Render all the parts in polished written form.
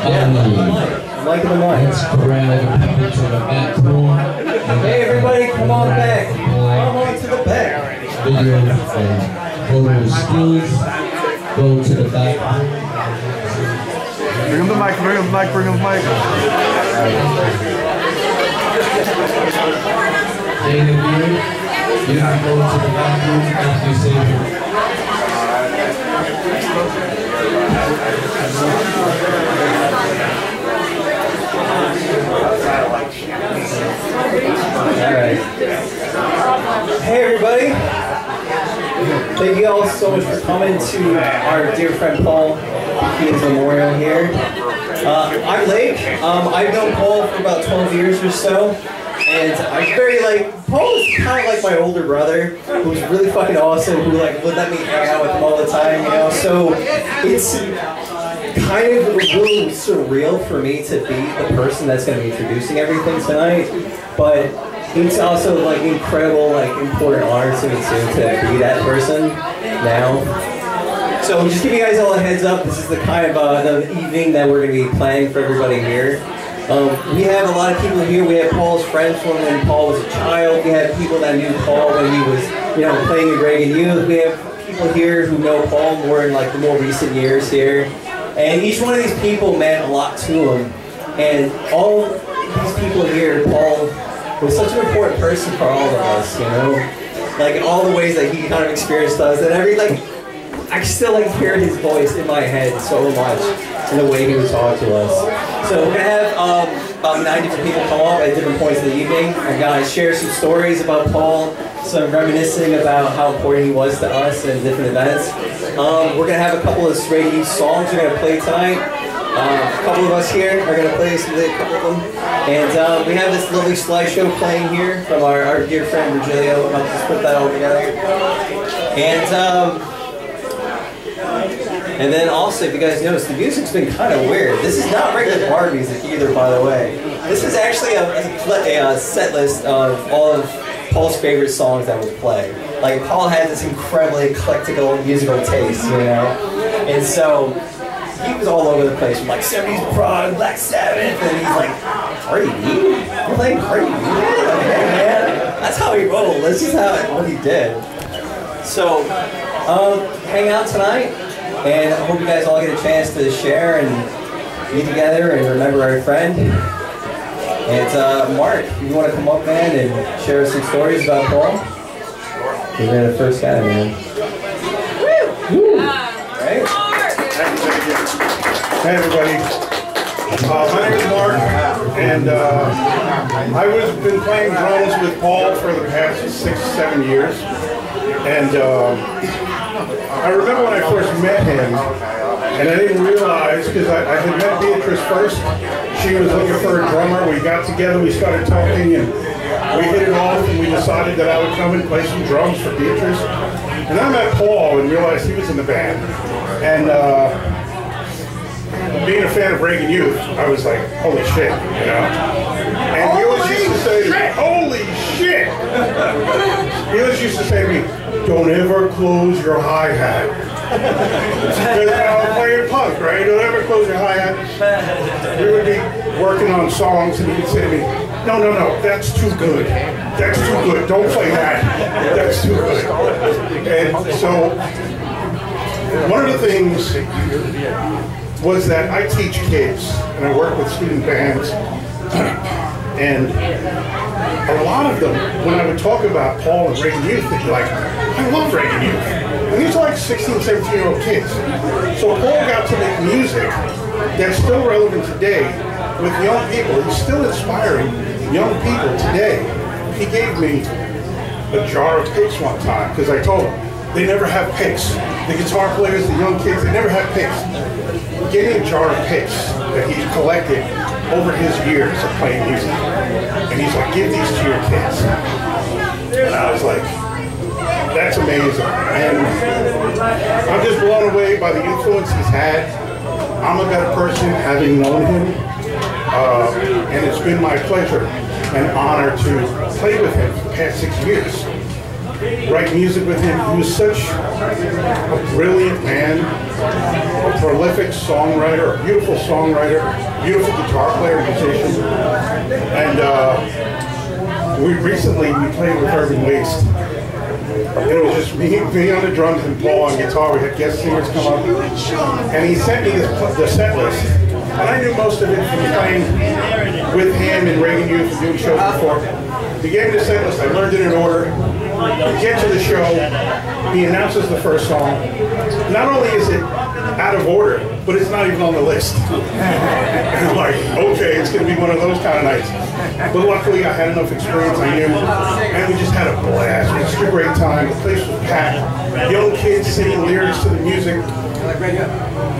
I'm liking the mic. Let's grab a pepper to the back room. Hey everybody, come on back. Come on to the back. Video and photo skills. Go to the back room. Bring him the mic, bring him the mic, bring him the mic. David here, you can go to the back room after you say Alright. Hey everybody. Thank you all so much for coming to our dear friend Paul BAKIJA's memorial here. I'm Lake. I've known Paul for about 12 years or so. And I'm very Paul is kind of like my older brother, who's really fucking awesome, who would let me hang out with him all the time, you know. So it's kind of a little surreal for me to be the person that's going to be introducing everything tonight, but it's also incredible, important honor to me too to be that person now. So just give you guys all a heads up. This is the kind of the evening that we're going to be planning for everybody here. We have a lot of people here. We have Paul's friends from when Paul was a child. We have people that knew Paul when he was, playing in Reagan Youth. We have people here who know Paul more in the more recent years here. And each one of these people meant a lot to him. And all these people here, Paul was such an important person for all of us, all the ways that he kind of experienced us and I still hear his voice in my head so much in the way he would talk to us. So we're gonna have about 9 different people come up at different points of the evening. I'm gonna share some stories about Paul, some reminiscing about how important he was to us in different events. We're gonna have a couple of Reagan Youth songs we're gonna play tonight. A couple of us here are gonna play a couple of them. And we have this lovely slideshow playing here from our dear friend Virgilio. I'll just put that all together. And then also, if you guys notice, the music's been kind of weird. This is not regular bar music either, by the way. This is actually a set list of all of Paul's favorite songs that we'll play. Paul has this incredibly eclectic musical taste, And so, he was all over the place from 70s prog, Black Sabbath, and he's like, Cardi B? You're playing Cardi B? Okay, man. That's how he rolled. This is what he did. So, hang out tonight. And I hope you guys all get a chance to share and be together and remember our friend. And Mark, you want to come up, man, and share some stories about Paul? You're the first guy, man. Woo! Right? Hey everybody. My name is Mark, and I've been playing drums with Paul for the past 6-7 years. And I remember when I first met him, and I didn't realize, because I had met Beatrice first. She was looking for a drummer. We got together, we started talking, and we hit it off, and we decided that I would come and play some drums for Beatrice. And I met Paul and realized he was in the band. And being a fan of Reagan Youth, I was like, holy shit, And he always used to say to me, holy shit! He always used to say to me, don't ever close your hi-hat. Because I was playing punk, right? Don't ever close your hi-hat. We would be working on songs and he would say to me, no, that's too good. That's too good. Don't play that. That's too good. And so, one of the things was that I teach kids and I work with student bands. And a lot of them, when I would talk about Paul and Reagan Youth, they'd be like, I love Reagan Youth. And these are 16, 17-year-old kids. So Paul got to make music that's still relevant today with young people. He's still inspiring young people today. He gave me a jar of picks one time, because I told him, they never have picks. The guitar players, the young kids, they never have picks. He gave me a jar of picks that he's collected over his years of playing music. And he's like, give these to your kids. And I was like, that's amazing. And I'm just blown away by the influence he's had. I'm a better person having known him. And it's been my pleasure and honor to play with him for the past 6 years. Write music with him. He was such a brilliant man. a prolific songwriter, a beautiful songwriter, beautiful guitar player, musician. And we played with Urban Waste. And it was just me on the drums and Paul on guitar. We had guest singers come up. And he sent me the set list. And I knew most of it from playing with him in Reagan Youth and doing shows before. He gave me the set list. I learned it in order. We get to the show. He announces the first song. Not only is it out of order, but it's not even on the list. And I'm like, okay, it's going to be one of those kind of nights. But luckily, I had enough experience, I knew, and we just had a blast. It was just a great time. The place was packed. Young kids singing lyrics to the music.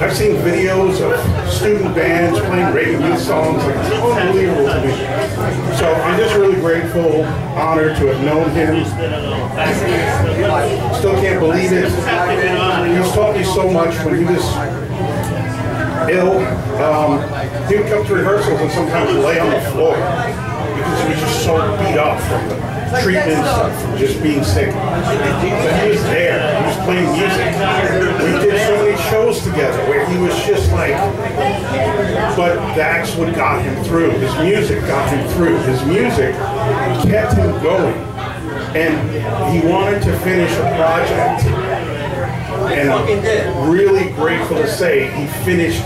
I've seen videos of student bands playing Reagan Youth songs. Like, it's unbelievable to me. So I'm just really grateful, honored to have known him. Still can't believe it. He's taught me so much. When he was ill, he would come to rehearsals and sometimes lay on the floor because he was just so beat up from the treatment stuff, from just being sick. But he was there. He was playing music. We did so many shows together where he was just like, but that's what got him through. His music got him through. His music kept him going. And he wanted to finish a project. And I'm really grateful to say he finished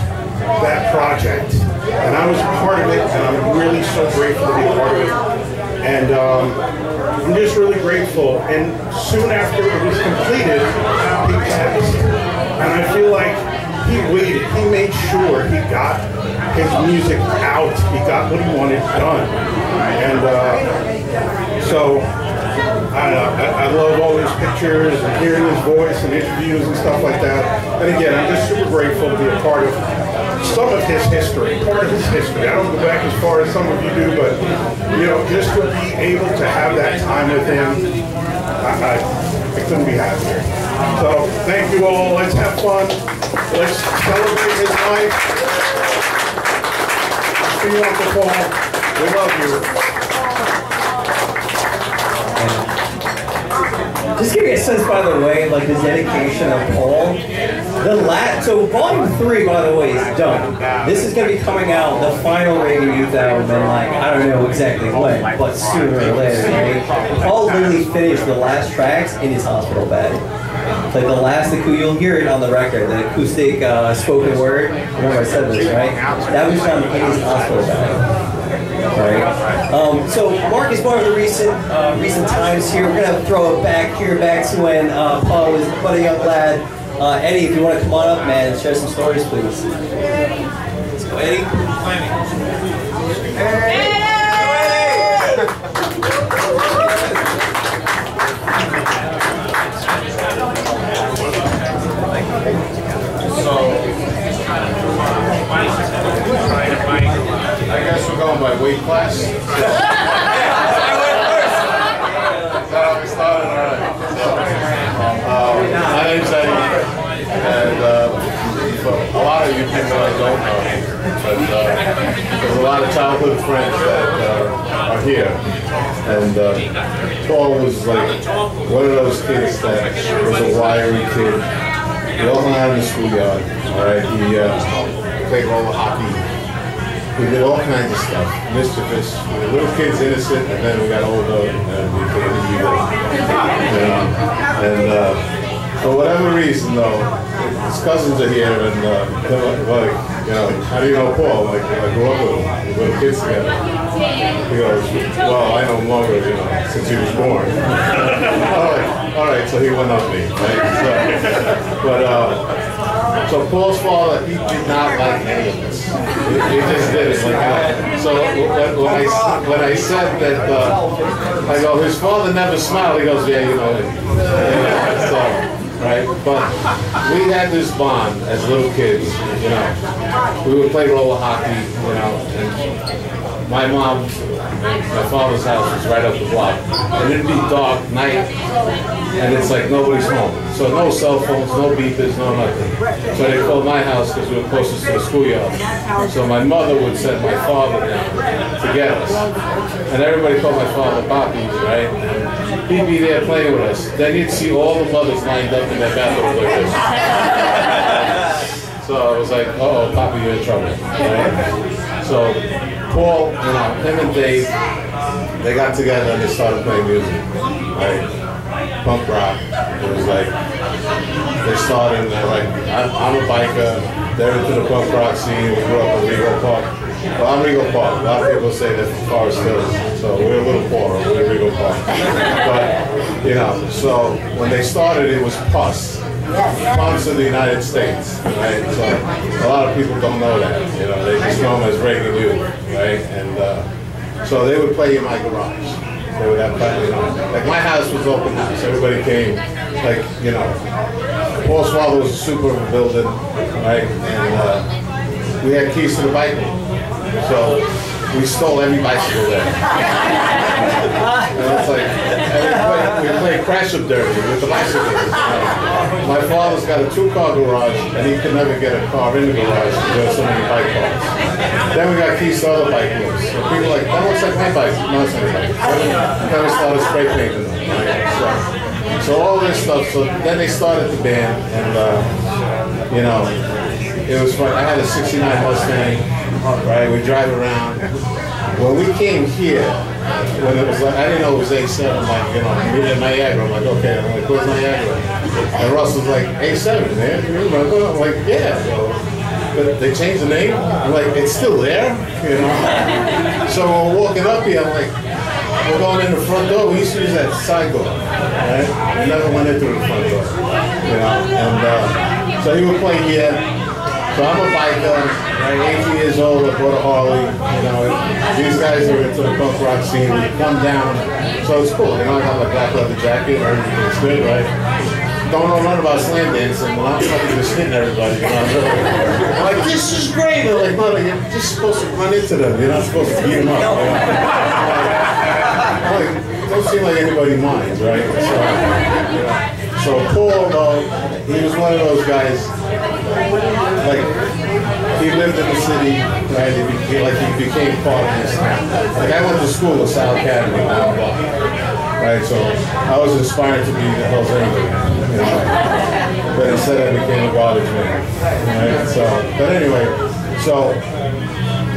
that project. And I was part of it, and I'm really so grateful to be part of it. And I'm just really grateful. And soon after it was completed, he passed. And I feel like he waited. He made sure he got his music out. He got what he wanted done. And so, I don't know, I love all these pictures and hearing his voice and interviews and stuff like that. And again, I'm just super grateful to be a part of some of his history, part of his history. I don't go back as far as some of you do, but, you know, just to be able to have that time with him, I couldn't be happier. So, thank you all. Let's have fun. Let's celebrate his life. See you, Uncle Paul. We love you. Just give me a sense, by the way, like the dedication of Paul. So volume 3, by the way, is done. This is going to be coming out, the final Reagan Youth album, and like, I don't know exactly when, but sooner or later, right? Paul literally finished the last tracks in his hospital bed. Like the last, you'll hear it on the record, the acoustic spoken word. Remember I said this, right? That was done in his hospital bed. Right. So Mark is one of the recent times here. We're gonna throw it back to when Paul was but a young lad. Eddie, if you want to come on up, man, and share some stories, please. Let's go, Eddie. I guess we're going by weight class. We started already. My name's Eddie, and a lot of you people I don't know, but there's a lot of childhood friends that are here. And Paul was like one of those kids that was a wiry kid. We all hung out in the schoolyard. All right, he played roller hockey. We did all kinds of stuff, mischievous. We were little kids, innocent, and then we got older and we became evil. And for whatever reason, though, his cousins are here, and they're like, you know, how do you know Paul? Like, I grew up with him. We were kids together. He goes, well, I know him longer, you know, since he was born. all right, so he went up me, right? So Paul's father, he did not like any of this. He just did it. Like, so when I said that, I go, his father never smiled. He goes, yeah, you know. So, right? But we had this bond as little kids. You know, we would play roller hockey. You know, and my mom, my father's house was right up the block, and it'd be dark night, and it's like nobody's home. So no cell phones, no beepers, no nothing. So they called my house because we were closest to the schoolyard. So my mother would send my father down to get us. And everybody called my father Baki, right? And he'd be there playing with us. Then you'd see all the mothers lined up in their bathroom like this. So I was like, uh-oh, Papa, you're in trouble. Right? So Paul, him and Dave, they got together and they started playing music, right? Punk rock. It was like, they started and they're like, I'm a biker, they're into the punk rock scene, we grew up in Regal Park. Well, I'm Regal Park. A lot of people say they're from Forest Hills, so we're a little poorer, we're in Regal Park. But, so when they started, it was PUS. Punks of the United States, right? So a lot of people don't know that, they just know them as Reagan Youth, right? And so they would play in my garage. They would have, like my house was open house. Everybody came, like, Paul's father was a super of a building, right? And we had keys to the bike room. So we stole every bicycle there. And it's like, we played crash up derby with the bicycles. My father's got a 2-car garage, and he could never get a car in the garage because there were so many bike parks. Then we got keys to other bike rooms. So people are like, that looks like my bike. No, it's not my bike. Then we started spray painting them. Right? So all this stuff. So then they started the band, and it was fun. I had a '69 Mustang. Right, we drive around. When we came here, when it was like, I didn't know it was A7, like, we did Niagara. I'm like, okay, I'm like, where's Niagara? And Russ was like, A7, man. I'm like, yeah. But they changed the name. I'm like, it's still there, So when we're walking up here, I'm like, we're going in the front door. We used to use that side door, right? We never went in through the front door, And so he would play here. So I'm a biker, right, 18 years old, I bought a Harley, these guys are into the punk rock scene, we come down, so it's cool, I got my black leather jacket, everything's good, right? Don't know nothing about slam dancing, well, I'm fucking just hitting everybody, I'm like, this is great, they're like, no, you're just supposed to run into them, you're not supposed to beat them up, like, don't seem like anybody minds, right? So Paul, though, he was one of those guys, like, he lived in the city, right? He became part of this town. Like, I went to school at South Academy, right? So I was inspired to be the Hells Angels, but instead I became a garbage man, right? So, but anyway, so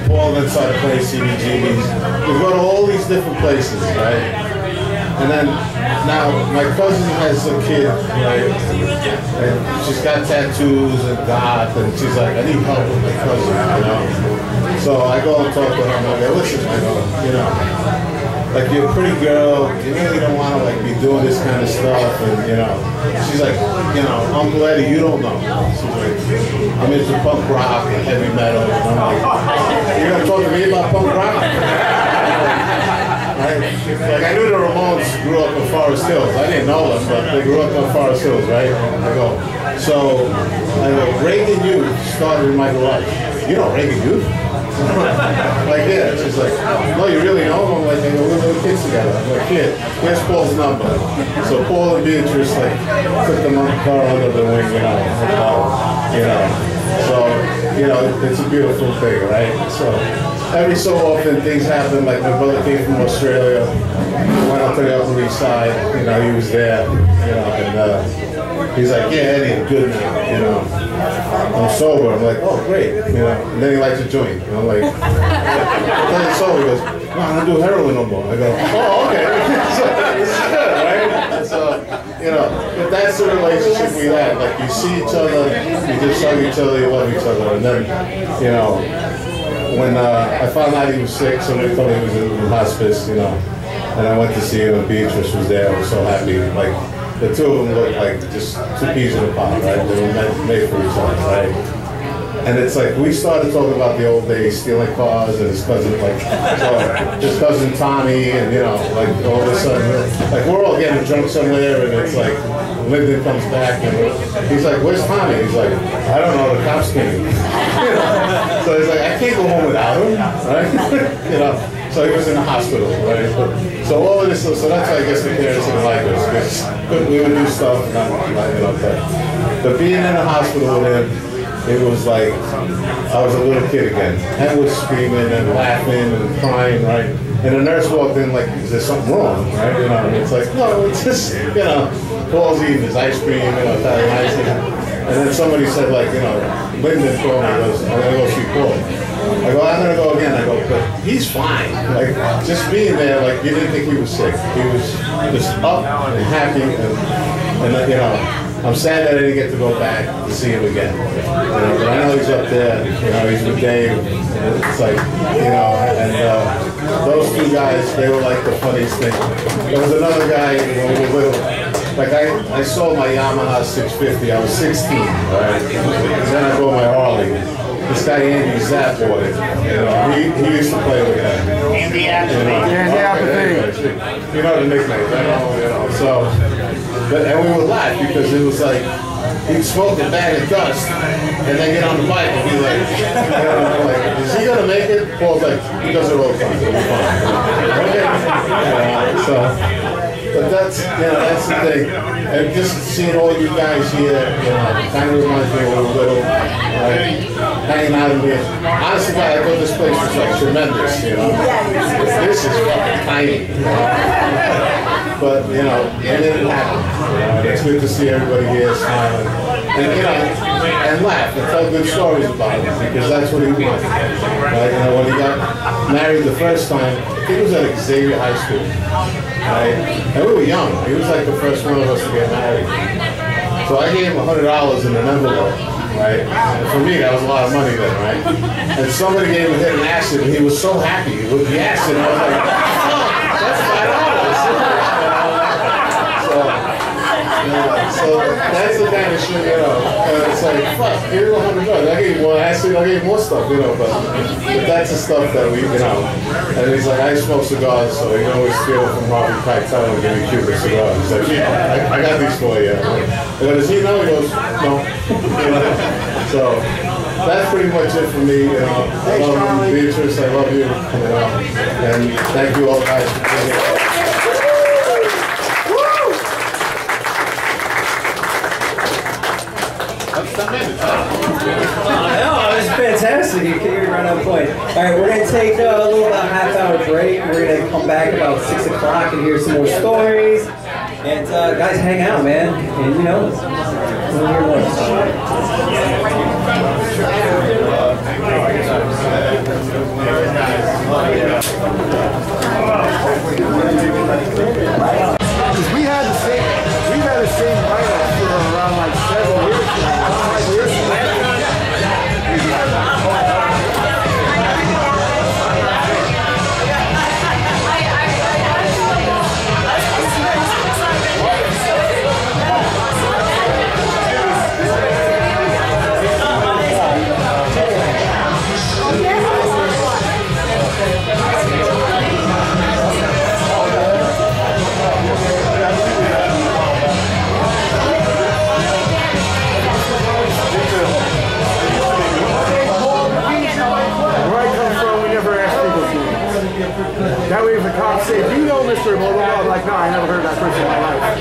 Paul then started playing CBGBs. We go to all these different places, right? And then, now, my cousin has a kid, right, and she's got tattoos and goth, and she's like, I need help with my cousin, So I go and talk to her, and I go, listen, like, you're a pretty girl, you really don't want to, like, be doing this kind of stuff, and, she's like, I'm glad you don't know. She's like, I'm into punk rock and heavy metal, and I'm like, you're going to talk to me about punk rock? Like, I knew the Ramones grew up in Forest Hills. I didn't know them, but they grew up in Forest Hills, right? I go, Reagan Youth started in my garage. You know Reagan Youth? Like, yeah. She's like, no, you really know them? I'm like, we're little kids together. I'm like, kid, here's Paul's number. So Paul and Beatrice, like, took the car under the wing, So, it's a beautiful thing, right? So, every so often things happen, like my brother came from Australia, went up to the Upper East Side, he was there, and he's like, yeah, Eddie, I'm good now, I'm sober. I'm like, oh, great, and then he likes a joint, and I'm like, then he's sober, he goes, no, I don't do heroin no more. I go, oh, okay, so it's good, right? So, but that's the relationship we had, like, you see each other, you just hug each other, you love each other, and then, when I found out he was sick, somebody told me he was in hospice, and I went to see him, and Beatrice was there. I was so happy. Like, the two of them looked like just two peas in a pod, right? They were made for each other, right? And it's like, we started talking about the old days, stealing cars, and his cousin, his cousin Tommy, and, like, all of a sudden, like, we're all getting drunk somewhere, and it's like, Lyndon comes back, and he's like, where's Tommy? He's like, I don't know, the cops came. So he's like, I can't go home without him, right? So he was in the hospital, right? So all of this, so that's why I guess the parents didn't like us, because we would do stuff, but being in the hospital with him, it was like I was a little kid again. And was screaming and laughing and crying, right? And the nurse walked in like, is there something wrong, right? And it's like, no, it's just, Paul's eating his ice cream, Italian ice cream. And then somebody said, like, you know, Lyndon told me, he goes, I'm gonna go see Paul. I go, I'm gonna go again. I go, but he's fine. Like, just being there, like, you didn't think he was sick. He was just up and happy, and you know, I'm sad that I didn't get to go back to see him again. You know, but I know he's up there. You know, he's with Dave. And it's like, you know, and those two guys, they were like the funniest thing. There was another guy when we were little. Like I sold my Yamaha 650. I was 16, right? And then I bought my Harley. This guy Andy Zapp bought it. You know, he used to play with that. Andy Appleton. You know the nickname, right? You know, so, and we would laugh because it was like he'd smoke a bag of dust and then get on the bike and be like, you know, like, is he gonna make it? Paul's like, he does it all the time. It'll be fine. So. But that's, you know, that's the thing. And just seeing all you guys here, you know, kind of reminds me of when we were little, hanging out in here. Honestly, I thought this place was like tremendous, you know. This is fucking tiny, you know. But, you know, it didn't happen. You know, it's good to see everybody here smiling. And, you know, and laugh and tell good stories about it, because that's what he wanted. Right? You know, when he got married the first time, I think it was at Xavier High School. Right? And we were young. He was like the first one of us to get married. So I gave him $100 in an envelope, right? And for me, that was a lot of money then, right? And somebody gave him a hit in acid, and he was so happy with the acid. I was like, oh, that's $5. So that's the kind of shit, you know. It's like, fuck, here's $100. I gave more acid, I gave more stuff, you know. But that's the stuff that we, you know. And he's like, I smoke cigars, so he can always steal from Harvey Keitel and give me Cuban cigars. He's like, I got these for you. And does he know? He goes, no. So that's pretty much it for me. You know, I love you, Beatrice. I love you. And thank you all guys for being here. No, it was fantastic. You're right on point. All right, we're going to take a little about half-hour break. We're going to come back about 6 o'clock and hear some more stories. And guys, hang out, man. And you know, we'll hear more. We've had the same write-up for around like 7 years now. 5 years now. That way if the cops say, do you know Mr. Blah, blah, blah, I'm like, no, I never heard that person in my life.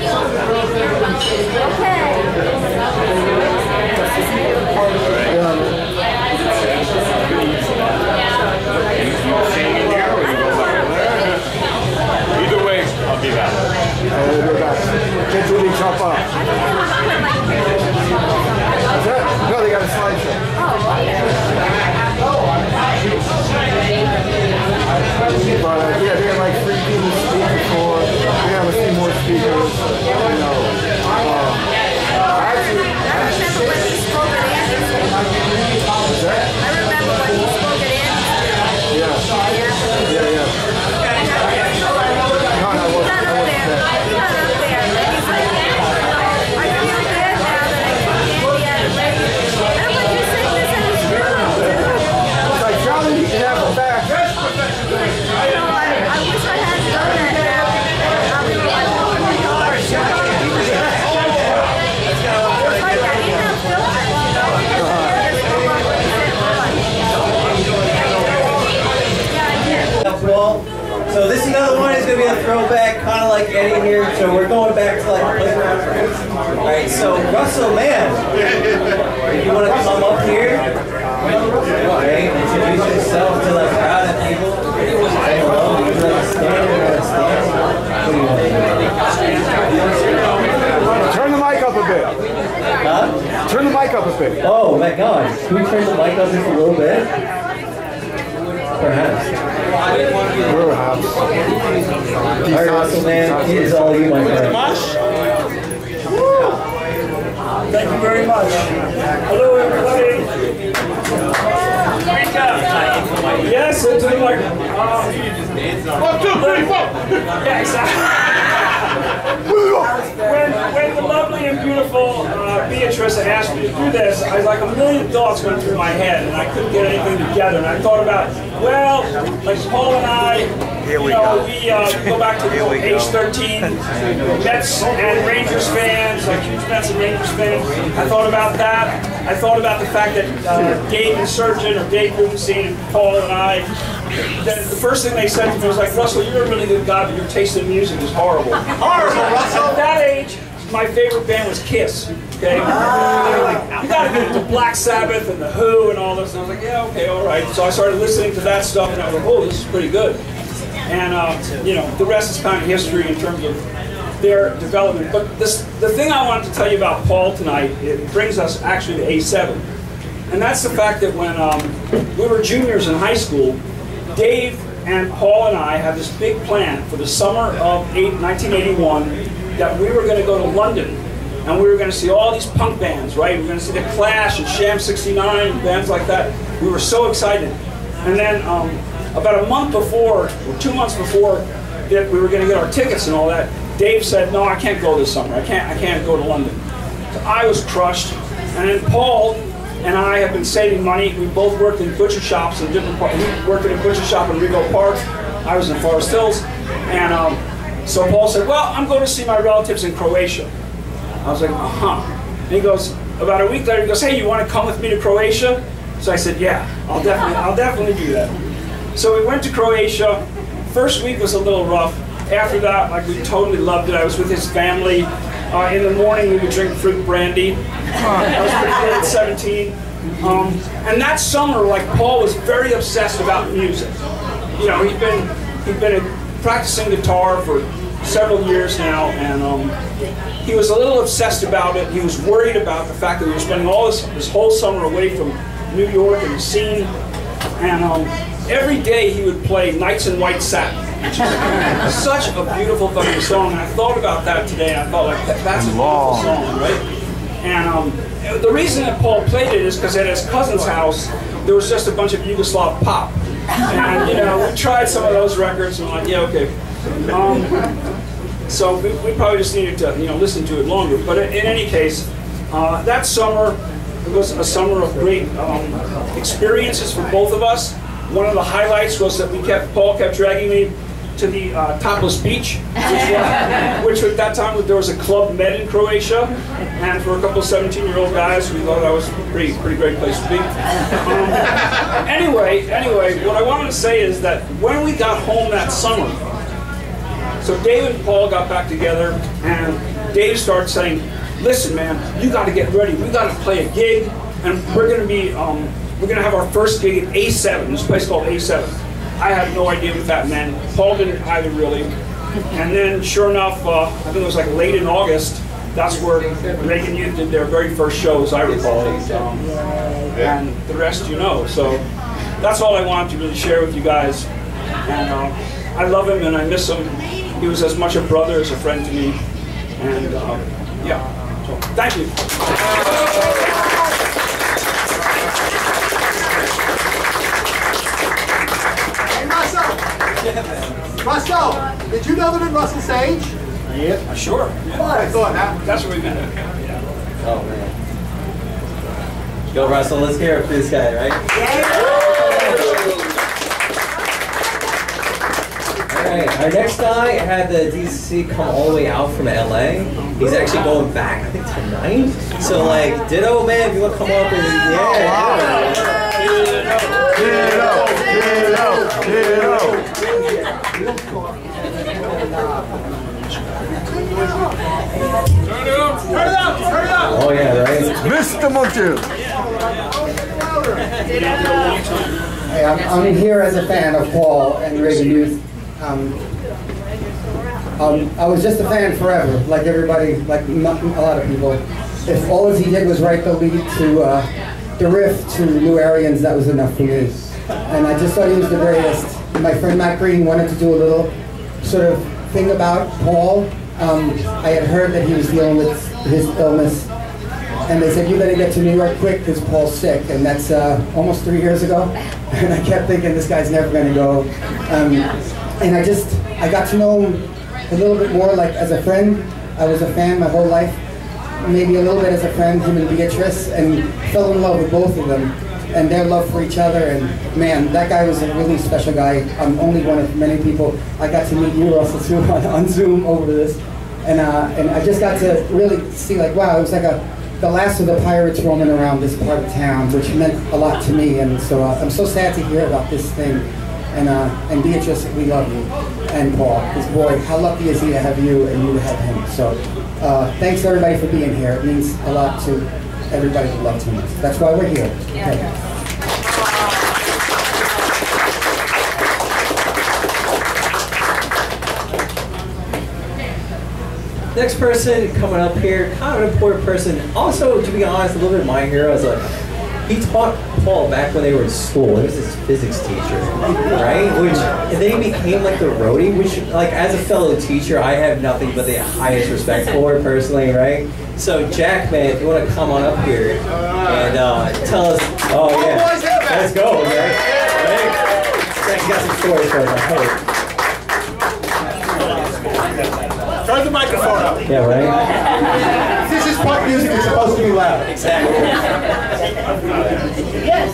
Either way, I'll be back. We'll be back. Kids really chop up. What's that? No, they got a slideshow. But yeah, they got like 3 people speaking for. We have a few more speakers. You know, actually, I remember when he spoke at Anderson. What's that? I remember when he spoke at Anderson. Yeah. Yeah. No, I wasn't there. He's not up there. He's like, I feel bad now that I can't get the radio. And I'm like, you're saying this and it's true. It's like, Charlie, you can have them back. I wish I had done that now. I would be like, oh my God. It's like that. You have filters, you know? Well, so this is another one. It's going to be a throwback, kind of like Eddie here. So we're going back to like playground friends. All right, so Russell, man, if you want to come up here, okay, introduce yourself to the crowd of people. Turn the mic up a bit. Huh? Turn the mic topic. Oh my God! Can we turn the mic up just a little bit? Perhaps. Alright, Russell, man, it is all you, my friend. Thank you very much. Hello, everybody. Yes, into the microphone. 1, 2, 3, 4. Yeah, exactly. When the lovely and beautiful Beatrice had asked me to do this, I was like, a million thoughts went through my head, and I couldn't get anything together. And I thought about, well, like Paul and I, we go back to age 13, Mets and Rangers fans, like huge Mets and Rangers fans. I thought about that. I thought about the fact that Dave and Surgeon, or Dave Rubenstein, and Paul and I, the first thing they said to me was like, Russell, you're a really good guy, but your taste in music is horrible. Horrible, Russell! At that age, my favorite band was Kiss. Okay? They were like, you gotta get into Black Sabbath and The Who and all this. And I was like, yeah, okay, all right. So I started listening to that stuff, and I was like, oh, this is pretty good. And, you know, the rest is kind of history in terms of their development. But the thing I wanted to tell you about Paul tonight, it brings us actually to A7. And that's the fact that when we were juniors in high school, Dave and Paul and I had this big plan for the summer of 1981 that we were going to go to London and we were going to see all these punk bands, right? We were going to see The Clash and Sham 69 and bands like that. We were so excited. And then about a month before, or 2 months before that we were going to get our tickets and all that, Dave said, no, I can't go this summer. I can't go to London. So I was crushed. And then Paul and I have been saving money. We both worked in butcher shops in different parts. He worked in a butcher shop in Rego Park. I was in Forest Hills. And so Paul said, well, I'm going to see my relatives in Croatia. I was like, uh-huh. And he goes, about a week later, he goes, hey, you want to come with me to Croatia? So I said, yeah, I'll definitely do that. So we went to Croatia. First week was a little rough. After that, like, we totally loved it. I was with his family. In the morning, we would drink fruit brandy. I was pretty good at 17. And that summer, like, Paul was very obsessed about music. You know, he'd been practicing guitar for several years now, and he was a little obsessed about it. He was worried about the fact that we were spending all this whole summer away from New York and the scene. And every day he would play Nights in White Satin, which is such a beautiful fucking song. And I thought about that today, and I thought, like, that's a beautiful song, right? And the reason that Paul played it is because at his cousin's house, there was just a bunch of Yugoslav pop. And, you know, we tried some of those records, and we're like, yeah, okay. So we probably just needed to, you know, listen to it longer. But in any case, that summer, it was a summer of great experiences for both of us. One of the highlights was that Paul kept dragging me to the Topless Beach, which at that time there was a Club Med in Croatia, and for a couple of 17-year-old guys, we thought that was a pretty great place to be. Anyway, what I wanted to say is that when we got home that summer, so Dave and Paul got back together, and Dave started saying, listen, man, you got to get ready. We got to play a gig, and we're going to have our first gig at A7, this place called A7. I had no idea what that meant. Paul didn't either, really. And then, sure enough, I think it was like late in August, that's where Reagan Youth did their very first show, as I recall. And the rest you know. So that's all I wanted to really share with you guys. And I love him and I miss him. He was as much a brother as a friend to me. And yeah, so thank you. Russell, did you know them in Russell Sage? Yeah, sure. I thought that. That's where we met. Yeah. Oh man. Go Russell, let's hear it for this guy, right? Alright, our next guy had the DC come all the way out from LA. He's actually going back, I think, tonight. So like, ditto man, if you want to come up and Oh yeah, right? Mr. Montu! Hey, I'm here as a fan of Paul and Reagan Youth. I was just a fan forever, like everybody, like a lot of people. if all he did was write the lead to the riff to New Arians, that was enough for me. And I just thought he was the greatest. My friend Matt Green wanted to do a little sort of thing about Paul. I had heard that he was dealing with his illness, and they said, you better get to New York quick because Paul's sick, and that's almost 3 years ago. And I kept thinking, this guy's never going to go. And I got to know him a little bit more, like as a friend. I was a fan my whole life, maybe a little bit as a friend, him and Beatrice, and fell in love with both of them and their love for each other. And man, that guy was a really special guy. I'm only one of many people. I got to meet you, Russell, too, on Zoom over this. And I just got to really see, like, wow, it was like the last of the pirates roaming around this part of town, which meant a lot to me. And so I'm so sad to hear about this thing. And Beatrice, we love you. And Paul, his boy, how lucky is he to have you and you to have him. So thanks everybody for being here. It means a lot to everybody who loves him. That's why we're here. Okay. Next person coming up here, kind of an important person. Also, to be honest, a little bit my hero is he taught Paul back when they were in school. He was his physics teacher, right? And then he became like the roadie, which, like, as a fellow teacher, I have nothing but the highest respect for personally, right? So, Jack, man, if you want to come on up here and tell us, oh yeah, let's go, man. Right? Jack's got some stories for us, I hope. Turn the microphone up. Yeah, right? This is pop music, it's supposed to be loud. Exactly.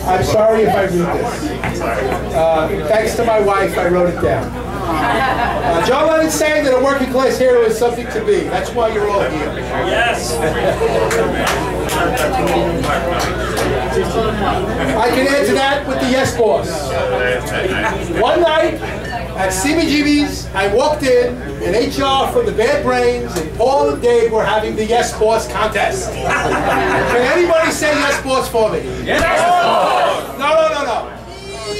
I'm sorry if I read this. Thanks to my wife, I wrote it down. John Lennon saying that a working class hero is something to be. That's why you're all here. Yes. I can add to that with the Yes Boss. One night at CBGB's, I walked in, and HR from the Bad Brains and Paul and Dave were having the Yes Boss contest. Can anybody say Yes Boss for me? Yes, boss. No.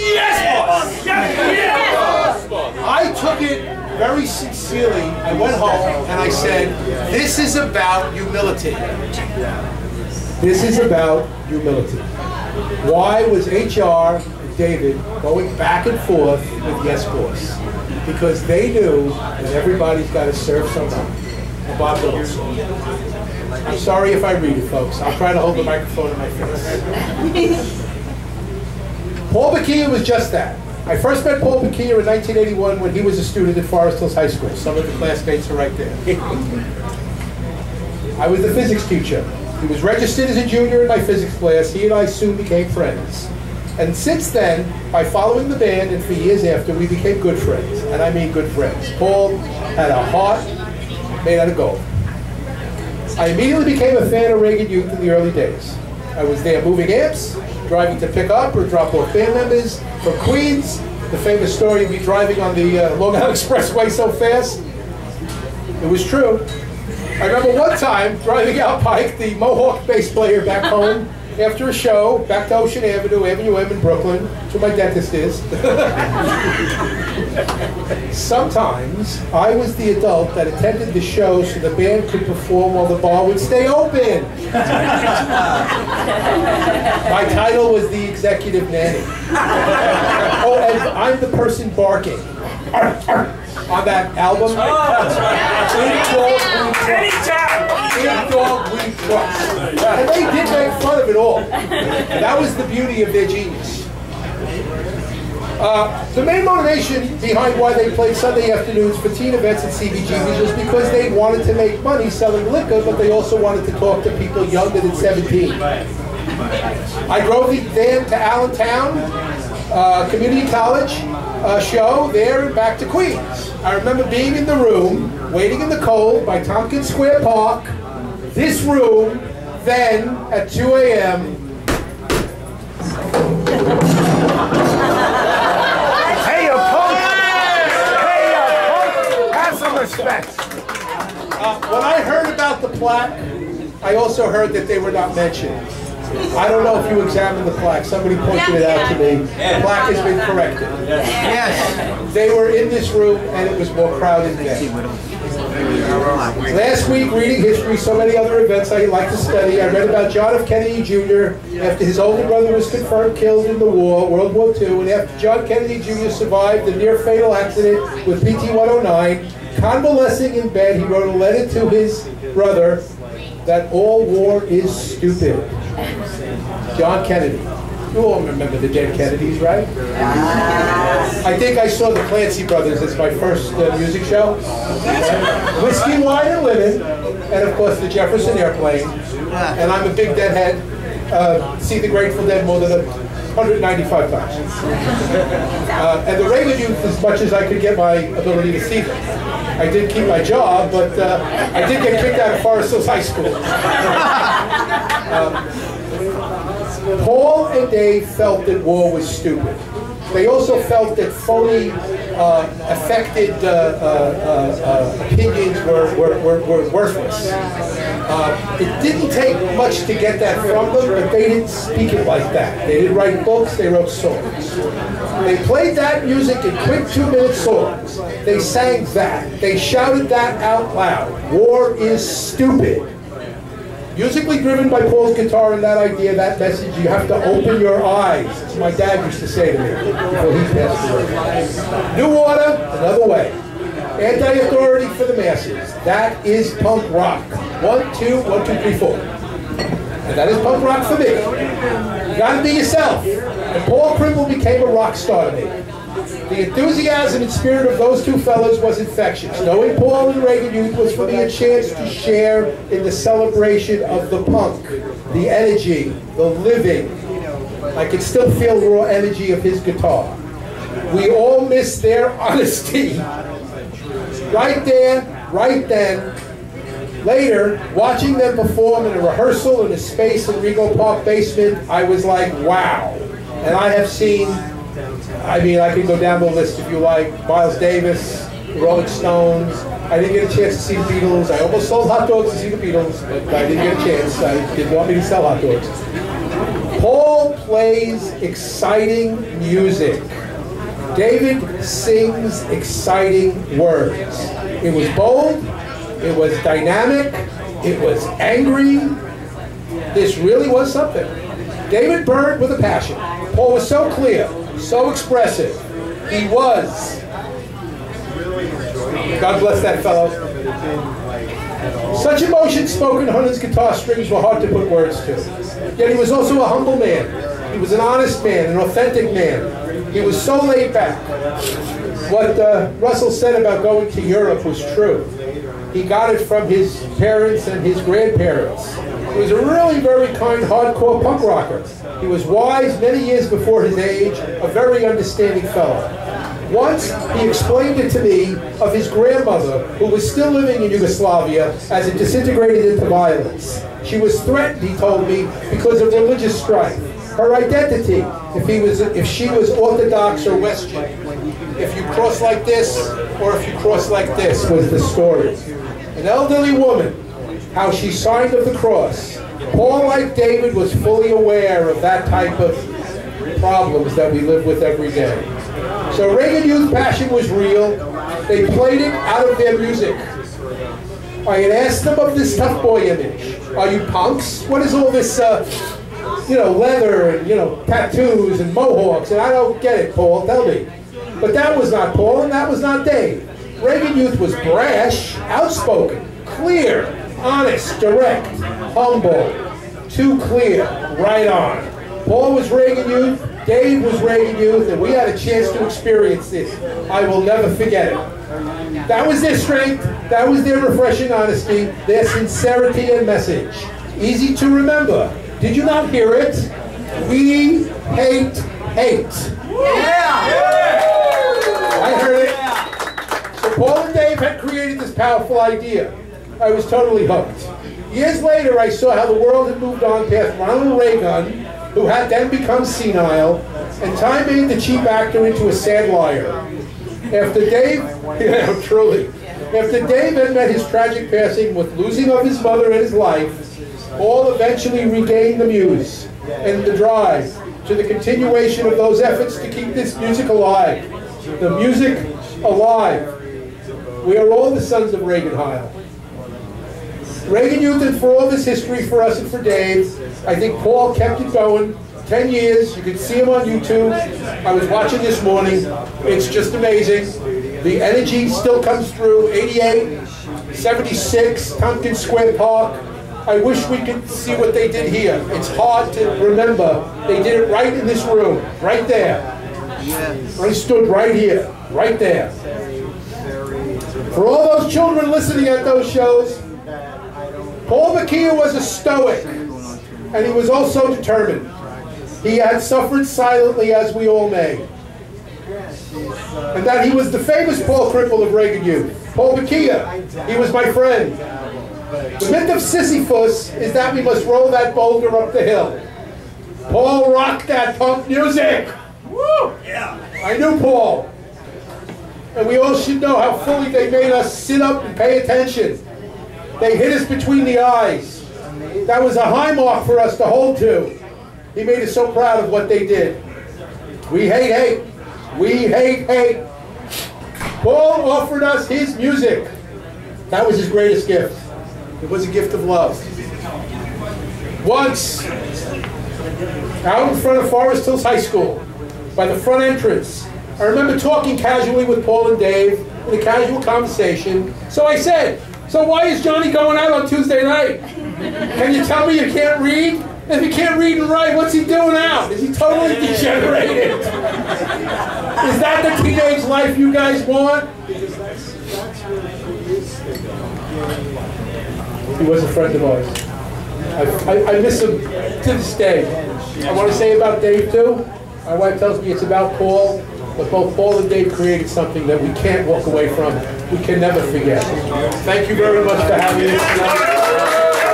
Yes Boss! Yes, boss! I took it very sincerely. I went home and I said, this is about humility. This is about humility. Why was HR and David going back and forth with Yes Boss? Because they knew that everybody's got to serve somebody. Bob Willis. I'm sorry if I read it, folks. I'll try to hold the microphone in my face. Paul BAKIJA was just that. I first met Paul BAKIJA in 1981 when he was a student at Forest Hills High School. Some of the classmates are right there. I was the physics teacher. He was registered as a junior in my physics class. He and I soon became friends. And since then, by following the band and for years after, we became good friends. And I mean good friends. Paul had a heart made out of gold. I immediately became a fan of Reagan Youth in the early days. I was there moving amps, driving to pick up or drop off band members from Queens. The famous story of me driving on the Long Island Expressway so fast. It was true. I remember one time driving out Pike, the Mohawk bass player, back home after a show, back to Ocean Avenue, Avenue M in Brooklyn, where my dentist is. Sometimes I was the adult that attended the show so the band could perform while the bar would stay open. My title was the executive nanny. Oh, and I'm the person barking. On that album, In Dog We Trust. And they did make fun of it all. That was the beauty of their genius. The main motivation behind why they played Sunday afternoons for teen events at CBGB's was because they wanted to make money selling liquor, but they also wanted to talk to people younger than 17. I drove the van to Allentown Community College show there and back to Queens. I remember being in the room, waiting in the cold by Tompkins Square Park, this room, then at 2 a.m. Hey, you punk! Hey, you punk! Have some respect. When I heard about the plaque, I also heard that they were not mentioned. I don't know if you examined the plaque. Somebody pointed it out to me. The plaque has been corrected. Yes. They were in this room, and it was more crowded than. Last week, reading history, so many other events I like to study, I read about John F. Kennedy Jr. after his older brother was confirmed killed in the war, World War II, and after John Kennedy Jr. survived the near-fatal accident with PT-109, convalescing in bed, he wrote a letter to his brother that all war is stupid. John Kennedy. You all remember the dead Kennedys, right? I think I saw the Clancy Brothers as my first music show. Whiskey, Wine, and Women, and of course the Jefferson Airplane. And I'm a big Deadhead. See the Grateful Dead more than 195 times. And the Reagan Youth as much as I could get my ability to see them. I did keep my job, but I did get kicked out of Forest Hills High School. Paul and Dave felt that war was stupid. They also felt that phony, affected opinions were worthless. It didn't take much to get that from them, but they didn't speak it like that. They didn't write books, they wrote songs. They played that music in quick 2-minute songs. They sang that. They shouted that out loud. War is stupid. Musically driven by Paul's guitar and that idea, that message, you have to open your eyes. As my dad used to say to me before he passed away. New order, another way. Anti-authority for the masses. That is punk rock. 1, 2, 1, 2, 3, 4. And that is punk rock for me. You gotta be yourself. And Paul CRIPPLE became a rock star to me. The enthusiasm and spirit of those two fellas was infectious. Knowing Paul and Reagan Youth was for me a chance to share in the celebration of the punk, the energy, the living. I could still feel the raw energy of his guitar. We all miss their honesty. Right there, right then. Later, watching them perform in a rehearsal in a space in Rego Park basement, I was like, wow. And I have seen, I mean, I could go down the list if you like. Miles Davis, the Rolling Stones. I didn't get a chance to see the Beatles. I almost sold hot dogs to see the Beatles, but I didn't get a chance. I didn't want me to sell hot dogs. Paul plays exciting music. David sings exciting words. It was bold. It was dynamic. It was angry. This really was something. David burned with a passion. Paul was so clear, so expressive. He was. God bless that fellow. Such emotion spoken on his guitar strings were hard to put words to. Yet he was also a humble man. He was an honest man, an authentic man. He was so laid back. What Russell said about going to Europe was true. He got it from his parents and his grandparents. He was a really very kind, hardcore punk rocker. He was wise many years before his age, a very understanding fellow. Once, he explained it to me of his grandmother, who was still living in Yugoslavia as it disintegrated into violence. She was threatened, he told me, because of religious strife. Her identity, if she was Orthodox or Western. If you cross like this, or if you cross like this, was the story. An elderly woman, how she signed of the cross. Paul, like David, was fully aware of that type of problems that we live with every day. So Reagan Youth passion was real. They played it out of their music. I had asked them of this tough boy image. Are you punks? What is all this, leather and, tattoos and mohawks? And I don't get it, Paul, tell me. But that was not Paul and that was not Dave. Reagan Youth was brash, outspoken, clear, honest, direct, humble, too clear, right on. Paul was Reagan Youth, Dave was Reagan Youth, and we had a chance to experience this. I will never forget it. That was their strength, that was their refreshing honesty, their sincerity and message. Easy to remember. Did you not hear it? We hate hate. Yeah! I heard it. So Paul and Dave had created this powerful idea. I was totally hooked. Years later, I saw how the world had moved on past Ronald Reagan, who had then become senile, and time made the cheap actor into a sad liar. After Dave, truly, after Dave had met his tragic passing with losing of his mother and his life, Paul eventually regained the muse. and the drive to the continuation of those efforts to keep this music alive. The music alive. We are all the sons of Reagan Heil. Reagan Youth, and for all this history for us and for Dave, I think Paul kept it going. 10 years, you can see him on YouTube. I was watching this morning. It's just amazing. The energy still comes through. 88, 76, Tompkins Square Park. I wish we could see what they did here. It's hard to remember. They did it right in this room, right there. I stood right here, right there. For all those children listening at those shows, Paul BAKIJA was a stoic, and he was also determined. He had suffered silently, as we all may. And that he was the famous Paul Cripple of Reagan Youth. Paul BAKIJA, he was my friend. The myth of Sisyphus is that we must roll that boulder up the hill. Paul rocked that punk music. Woo! Yeah. I knew Paul. And we all should know how fully they made us sit up and pay attention. They hit us between the eyes. That was a high mark for us to hold to. He made us so proud of what they did. We hate hate. We hate hate. Paul offered us his music. That was his greatest gift. It was a gift of love. Once, out in front of Forest Hills High School, by the front entrance, I remember talking casually with Paul and Dave in a casual conversation. So I said, "So why is Johnny going out on Tuesday night? Can you tell me you can't read? If he can't read and write, what's he doing out? Is he totally degenerated? Is that the teenage life you guys want?" He was a friend of ours. I miss him to this day. I want to say about Dave too. My wife tells me it's about Paul, but both Paul and Dave created something that we can't walk away from. We can never forget. Thank you very much for having me tonight.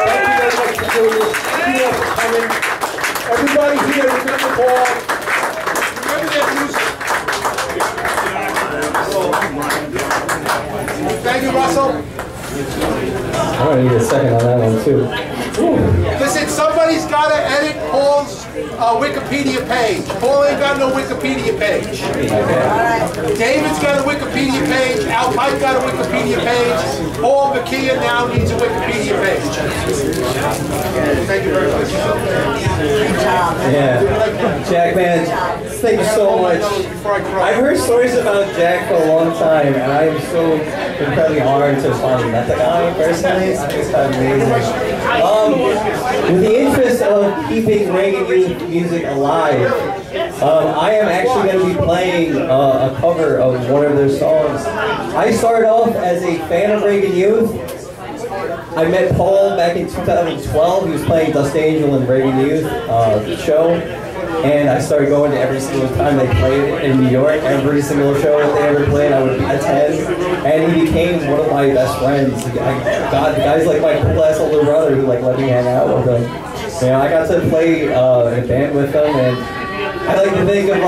Thank you very much for doing this. Thank you for coming. Everybody here, remember Paul. Remember that music. Thank you, Russell. I'm going to need a second on that one, too. Listen, somebody's got to edit Paul's Wikipedia page. Paul ain't got no Wikipedia page. David's got a Wikipedia page. Al Pike got a Wikipedia page. Paul BAKIJA now needs a Wikipedia page. Thank you very much. Yeah. Jack, man, thank you so much. I've heard stories about Jack for a long time, and I am so incredibly honored to finally met the guy personally. I think it's kind of amazing. With the interest of keeping Reagan Youth music alive, I am actually going to be playing a cover of one of their songs. I started off as a fan of Reagan Youth. I met Paul back in 2012. He was playing Dust Angel in Reagan Youth show. And I started going to every single time they played in New York. Every single show that they ever played, I would attend. And he became one of my best friends. God, the guy's like my cool-ass older brother who like let me hang out with him. You know, I got to play in a band with him, and I like to think of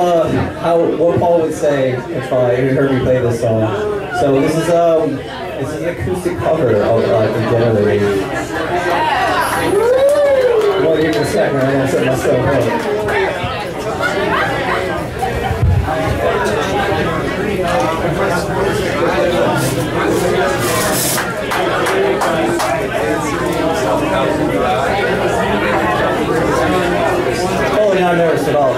what Paul would say if he heard me play this song. So this is an acoustic cover of Degenerated. Well, give me a second. I'm gonna set myself up. Totally not nervous at all.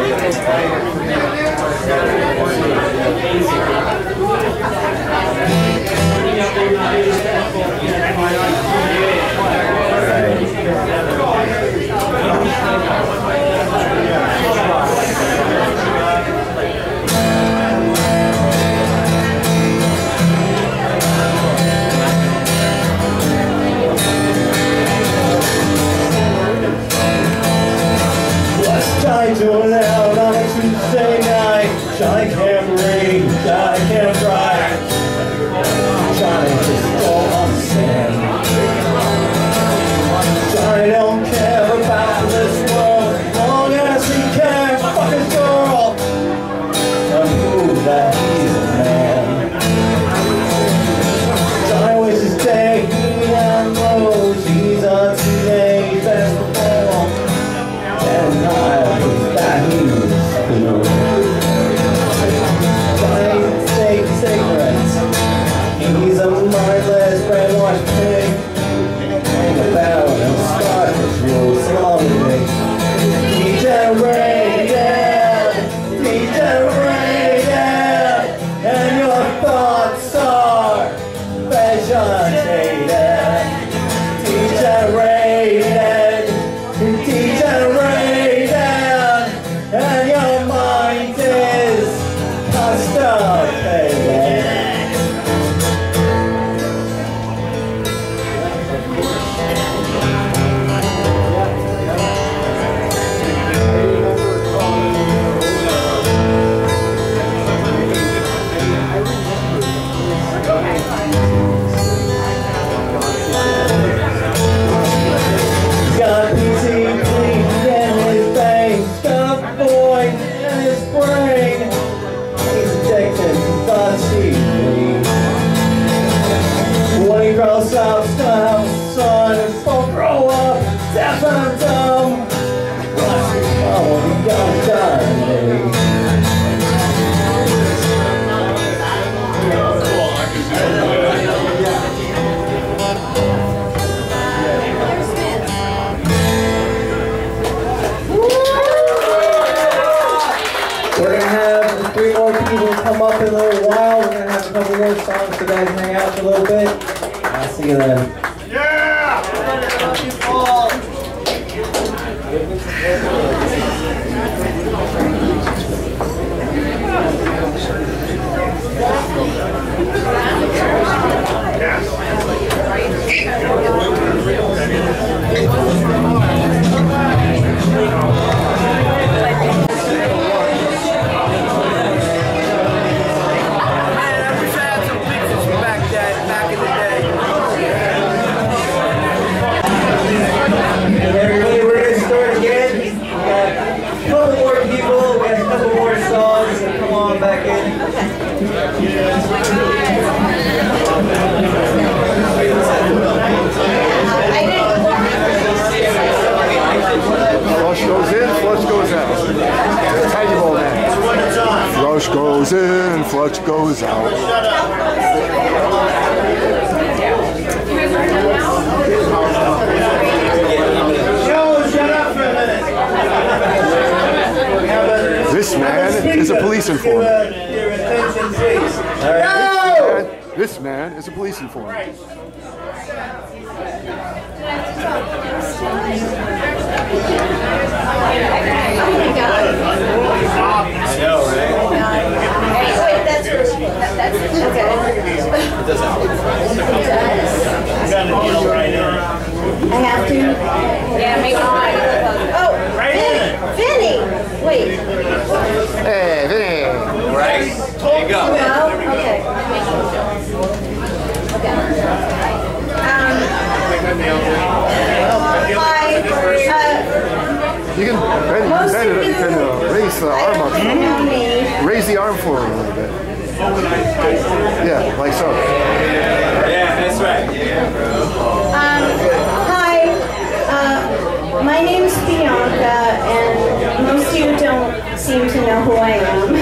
Doing out on a Tuesday night. Johnny can't read, Johnny can't write. Johnny just don't understand. Johnny don't care about this world as long as he can fuck his girl and prove that he's a man. Johnny wastes his day eating on roads. He's a teenage basketball and not messed up. Hey, man. Got PC in his bank, got a boy in his brain. He's addicted to thoughts he needs. When he grows up, he's gonna have a son and won't grow up, deaf and dumb. Oh, he got done, We're going to have 3 more people come up in a little while. We're going to have a couple more songs so you guys hang out for a little bit. I'll see you then. Everybody, we're going to start again. We got a couple more people, we got a couple more songs, so come on back in. Flush goes in, flush goes out. Tiny ball man. Flush goes in, flush goes out. This man is a police informant. This man is a police informant. I know, right? Wait, that's okay. It does help. It does. I have to? Yeah, make it. Oh, Vinny! Wait. Hey, Vinny! Right? There you go. Well, okay. You can raise the arm up. Raise the arm forward a little bit. Yeah, like so. Yeah, that's right. Yeah, bro. Hi. My name's Bianca, and most of you don't seem to know who I am.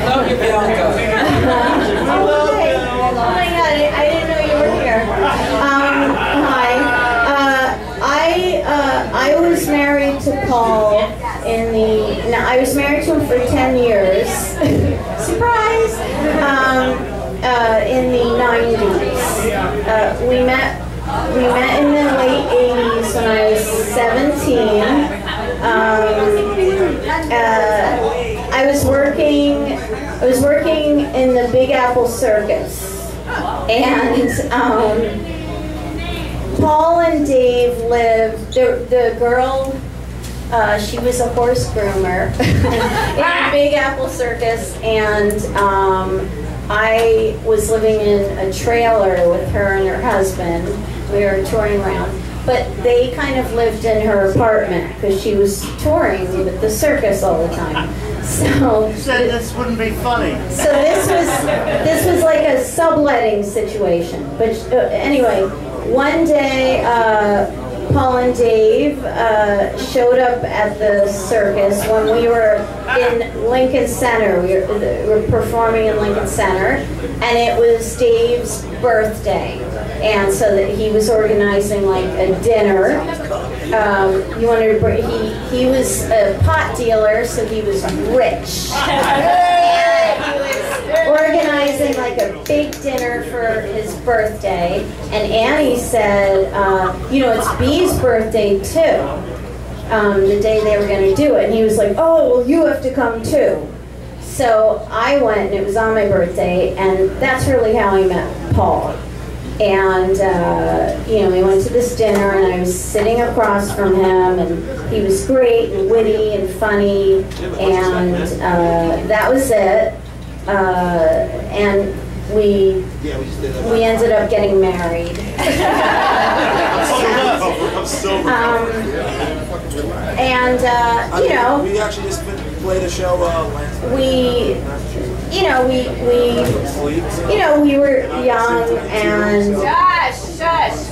Love you, Bianca. Oh, okay. Oh my God, I didn't know you were here. Hi. I was married to Paul I was married to him for 10 years. Surprise! In the 90s. We met in the late 80s when I was 17. I was working in the Big Apple Circus, and Paul and Dave lived. The girl, she was a horse groomer in the Big Apple Circus, and I was living in a trailer with her and her husband. We were touring around. But they kind of lived in her apartment because she was touring with the circus all the time. So you said this wouldn't be funny. So this was like a subletting situation. But anyway, one day Paul and Dave showed up at the circus when we were in Lincoln Center. We were performing in Lincoln Center, and it was Dave's birthday. And so that he was organizing like a dinner. He wanted to bring, he was a pot dealer, so he was rich. And he was organizing like a big dinner for his birthday. And Annie said, you know, it's Bee's birthday too. The day they were going to do it. And he was like, oh, well, you have to come too. So I went, and it was on my birthday, and that's really how I met Paul. And, you know, we went to this dinner, and I was sitting across from him, and he was great and witty and funny, and that was it. And we ended up getting married. You know, we actually just played a show last night.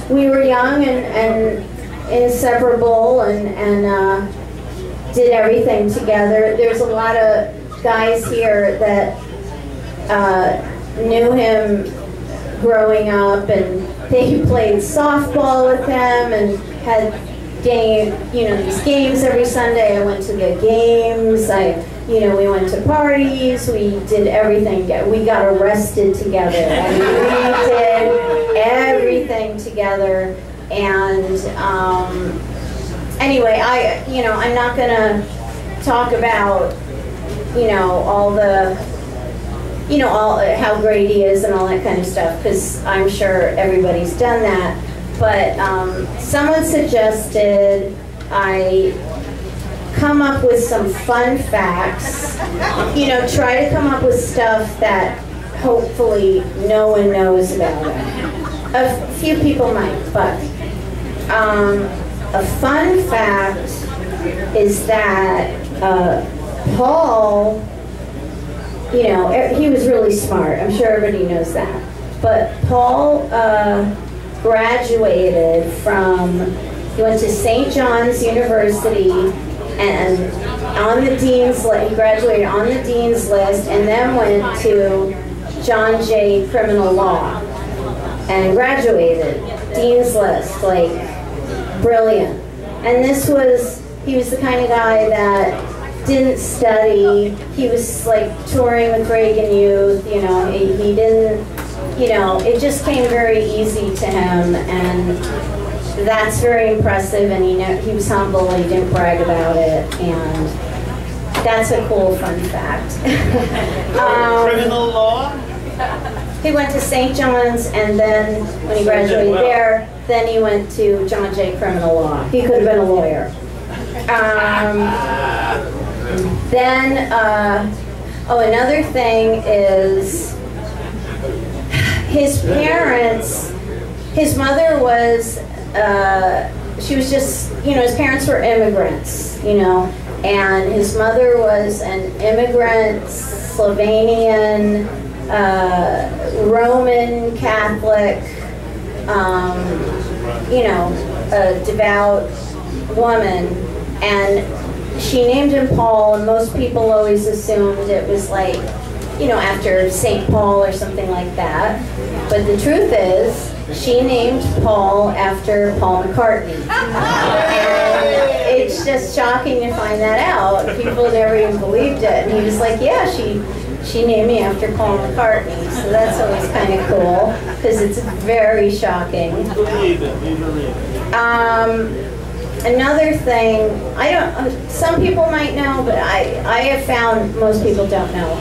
We were young and inseparable and did everything together. There's a lot of guys here that knew him growing up, and they played softball with him and had these games every Sunday. I went to the games. We went to parties. We did everything. We got arrested together. I mean, we did everything together. And anyway, I'm not gonna talk about all how great he is and all that kind of stuff, because I'm sure everybody's done that. But someone suggested I come up with some fun facts, try to come up with stuff that hopefully no one knows about him. A few people might, but a fun fact is that Paul, he was really smart. I'm sure everybody knows that. But Paul graduated he went to St. John's University, and he graduated on the dean's list, and then went to John Jay Criminal Law and graduated. Dean's list, like, brilliant. And he was the kind of guy that didn't study. He was like touring with Reagan Youth, he didn't, it just came very easy to him, and that's very impressive. And he was humble, he didn't brag about it, and that's a cool fun fact. Criminal law? He went to St. John's, and then when he graduated there, then he went to John Jay Criminal Law. He could have been a lawyer. Another thing is his parents. His mother was, she was just, his parents were immigrants, and his mother was an immigrant, Slovenian, Roman Catholic, a devout woman, and she named him Paul, and most people always assumed it was like, after St. Paul or something like that. But the truth is, she named Paul after Paul McCartney. And it's just shocking to find that out. People never even believed it. And he was like, yeah, she named me after Paul McCartney. So that's always kind of cool, because it's very shocking. Another thing, some people might know, but I have found most people don't know.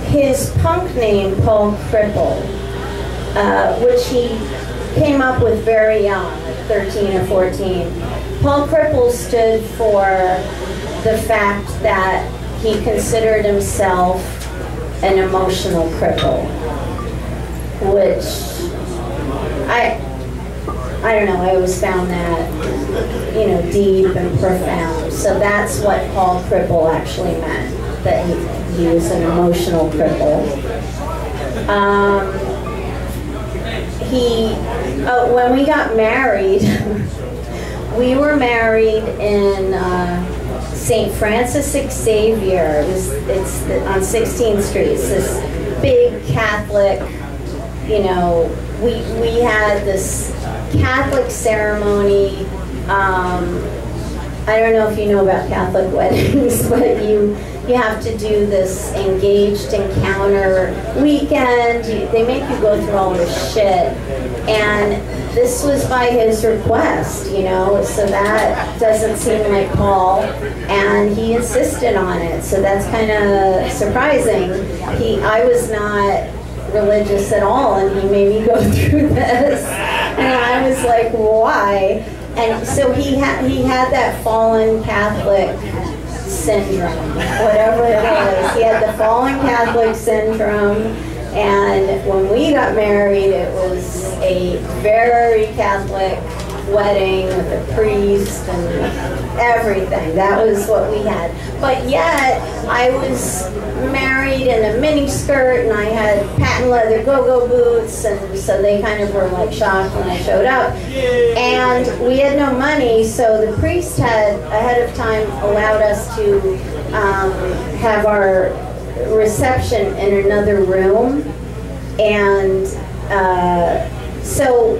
His punk name, Paul CRIPPLE, which he came up with very young, 13 or 14. Paul CRIPPLE stood for the fact that he considered himself an emotional cripple, which I don't know, I always found that, deep and profound. So that's what Paul CRIPPLE actually meant, that he was an emotional cripple. When we got married, we were married in St. Francis Xavier. It's on 16th Street. It's this big Catholic, we had this Catholic ceremony. I don't know if you know about Catholic weddings, but you have to do this engaged encounter weekend. They make you go through all this shit. And this was by his request, you know, so that doesn't seem like Paul, and he insisted on it, so that's kind of surprising. I was not religious at all, and he made me go through this, and I was like, why? And so he had that fallen Catholic syndrome, whatever it was. He had the fallen Catholic syndrome. And when we got married, it was a very Catholic wedding with a priest and everything. That was what we had. But yet, I was married in a mini skirt, and I had patent leather go-go boots, and so they kind of were like shocked when I showed up. And we had no money, so the priest had, ahead of time, allowed us to have our reception in another room, and so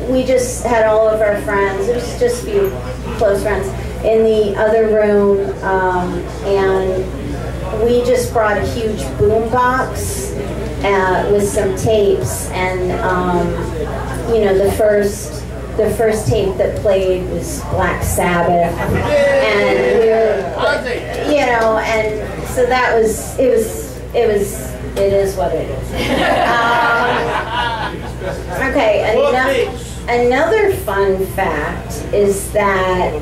we just had all of our friends, it was just a few close friends, in the other room, and we just brought a huge boom box with some tapes, and you know, the first tape that played was Black Sabbath, and we were, you know, and so that was, it is what it is. Okay, another fun fact is that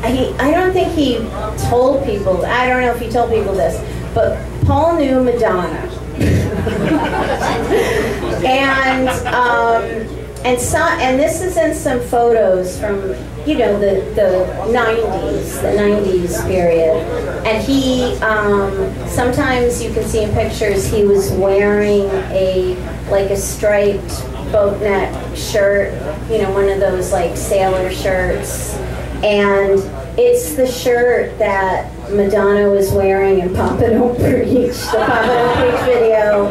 I don't think he told people, I don't know if he told people this, but Paul knew Madonna. And this is in some photos from, you know, the 90s period. And he, sometimes you can see in pictures, he was wearing like a striped boat neck shirt, you know, one of those like sailor shirts. And it's the shirt that Madonna was wearing in Papa Don't Preach, the Papa Don't Preach video.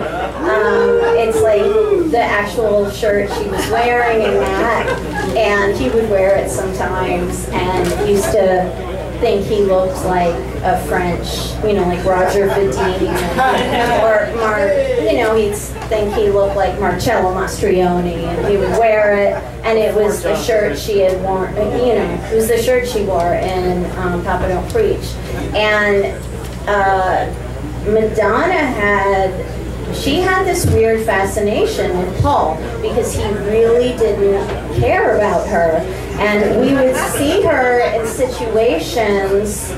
It's like the actual shirt she was wearing in that, and he would wear it sometimes, and used to think he looked like a French, you know, like Roger Vadim, or you know, he'd think he looked like Marcello Mastroianni, and he would wear it, and it was the shirt she had worn, you know, it was the shirt she wore in Papa Don't Preach. And Madonna she had this weird fascination with Paul because he really didn't care about her. And we would see her in situations,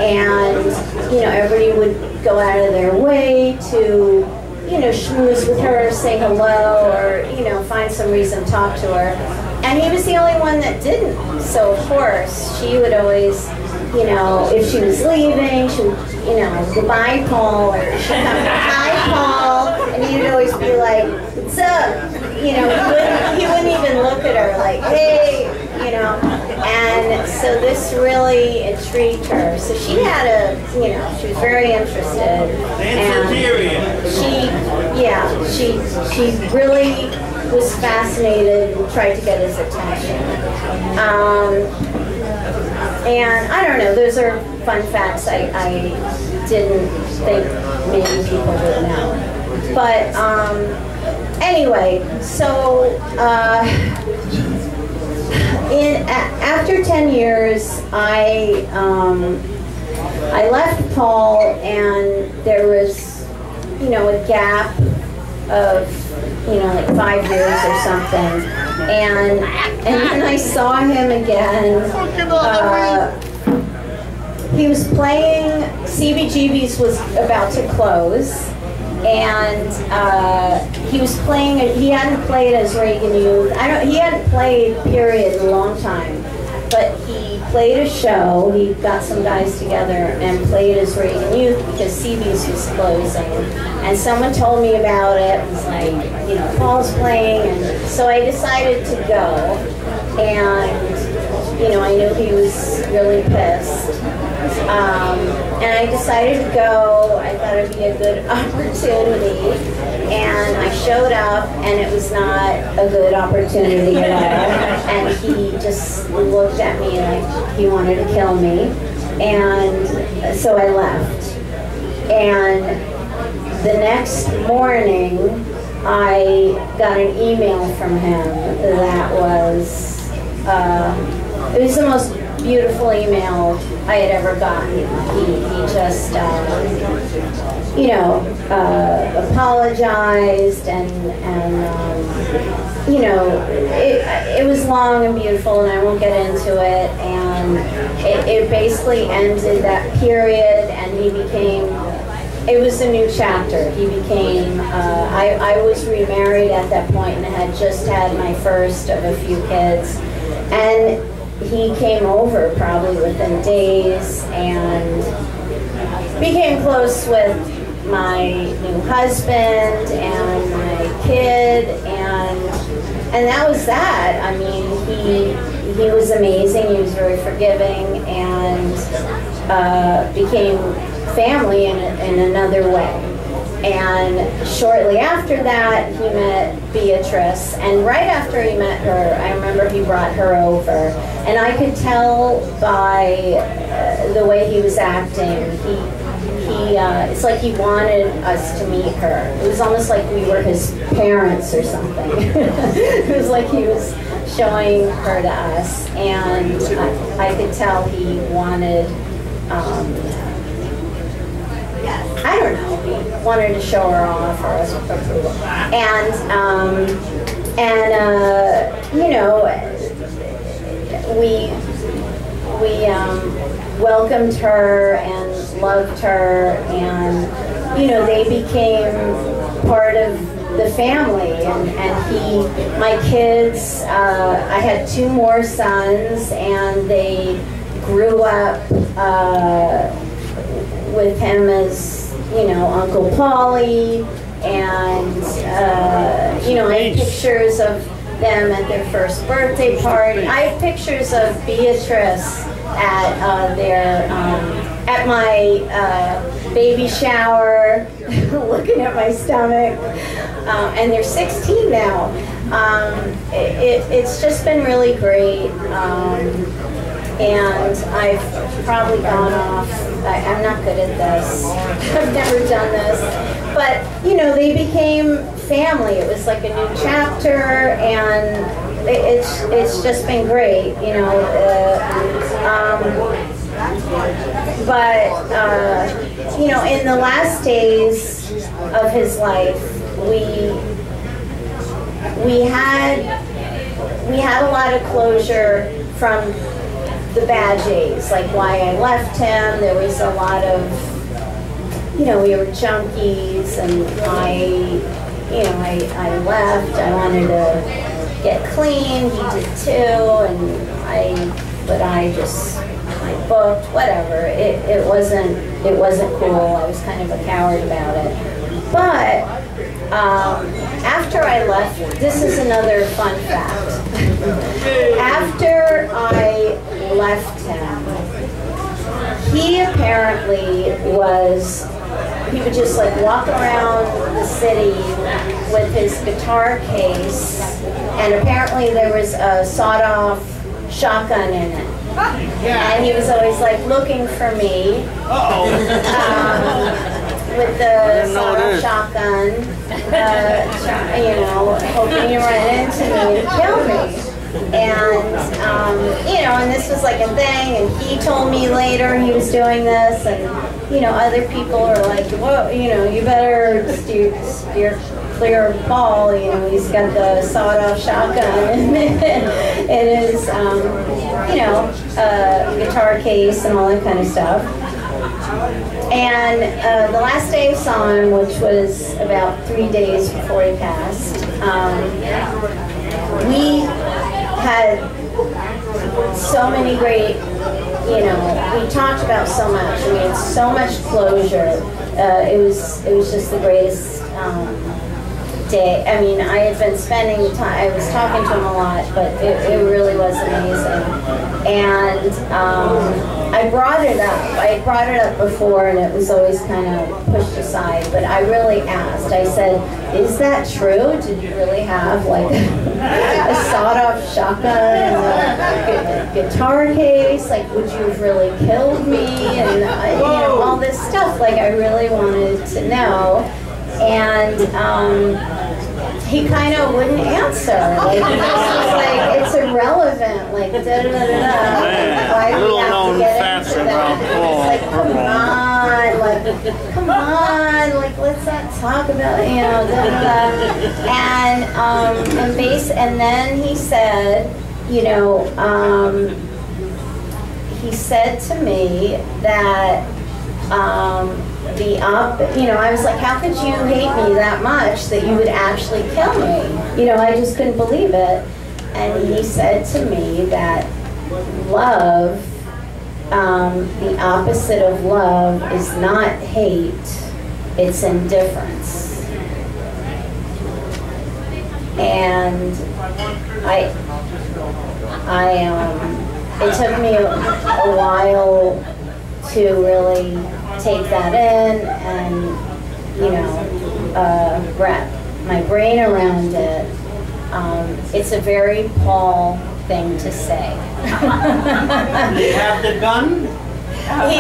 and, you know, everybody would go out of their way to, you know, schmooze with her, say hello, or, you know, find some reason to talk to her. And he was the only one that didn't. So, of course, she would always, you know, if she was leaving, she would, you know, goodbye, Paul, or she'd come, hi, Paul, and he'd always be like, what's up? You know, he wouldn't even look at her like, hey, you know. And so this really intrigued her. So she had you know, she was very interested. And she really was fascinated and tried to get his attention. And I don't know, those are fun facts I didn't think maybe people would know. But anyway, so after 10 years, I left Paul, and there was, you know, a gap of, you know, like 5 years or something. And then I saw him again. He was playing, CBGB's was about to close, and he was playing, he hadn't played as Reagan Youth. He hadn't played, period, in a long time. But he played a show, he got some guys together and played as Reagan Youth because CB's was closing. And someone told me about it, it was like, you know, Paul's playing, and so I decided to go. And, you know, I knew he was really pissed. And I decided to go. I thought it'd be a good opportunity. And I showed up, and it was not a good opportunity at all. And he just looked at me like he wanted to kill me. And so I left. And the next morning, I got an email from him that was, it was the most beautiful email I had ever gotten. He just, you know, apologized and you know, it was long and beautiful, and I won't get into it, and it basically ended that period, and he became, it was a new chapter. He became, I was remarried at that point and had just had my first of a few kids, and he came over probably within days and became close with my new husband and my kid, and that was that. I mean, he was amazing. He was very forgiving, and became family in another way. And shortly after that, he met Beatrice, and right after he met her, I remember he brought her over, and I could tell by the way he was acting, it's like he wanted us to meet her. It was almost like we were his parents or something. It was like he was showing her to us, and I could tell he wanted, I don't know, he wanted to show her off or us approval. And you know, we welcomed her and loved her, and you know, they became part of the family, and my kids, I had 2 more sons, and they grew up with him as, you know, Uncle Paulie, and you know, I have pictures of them at their first birthday party. I have pictures of Beatrice at at my baby shower, looking at my stomach, and they're 16 now. It's just been really great, and I've probably gone off. I'm not good at this. I've never done this, but you know, they became family. It was like a new chapter, and it's just been great, you know. But you know, in the last days of his life, we had a lot of closure from the bad days, like why I left him. There was a lot of, you know, we were junkies, and I left. I wanted to get clean. He did too, and I booked, whatever. It wasn't cool. I was kind of a coward about it. But after I left, this is another fun fact. After I left him, he apparently he would just like walk around the city with his guitar case, and apparently there was a sawed-off shotgun in it. And he was always like looking for me with the sawed-off shotgun, you know, hoping to run into me and kill me. And you know, and this was like a thing, and he told me later he was doing this, and you know, other people are like, well, you know, you better steer clear of Paul, you know, he's got the sawed-off shotgun in his, you know, guitar case and all that kind of stuff. And the last day I saw him, which was about 3 days before he passed, we had so many great, you know, we talked about so much. We had so much closure. It was just the greatest day. I mean, I had been spending time, I was talking to him a lot, but it really was amazing. And I brought it up. I brought it up before, and it was always kind of pushed aside, but I really asked. I said, is that true? Did you really have like a sawed-off shotgun and a guitar case? Like, would you have really killed me? And you know, all this stuff. Like, I really wanted to know. And he kind of wouldn't answer. Like, he just was like, it's irrelevant. Like, da-da-da-da-da. Why do we have to get into that? It's like, come on, like, let's not talk about, you know, da-da-da. And then he said, you know, he said to me that, you know, I was like, how could you hate me that much that you would actually kill me? You know, I just couldn't believe it. And he said to me that love, the opposite of love is not hate, it's indifference. And it took me a while to really take that in and, you know, wrap my brain around it. It's a very Paul thing to say. You have the gun? He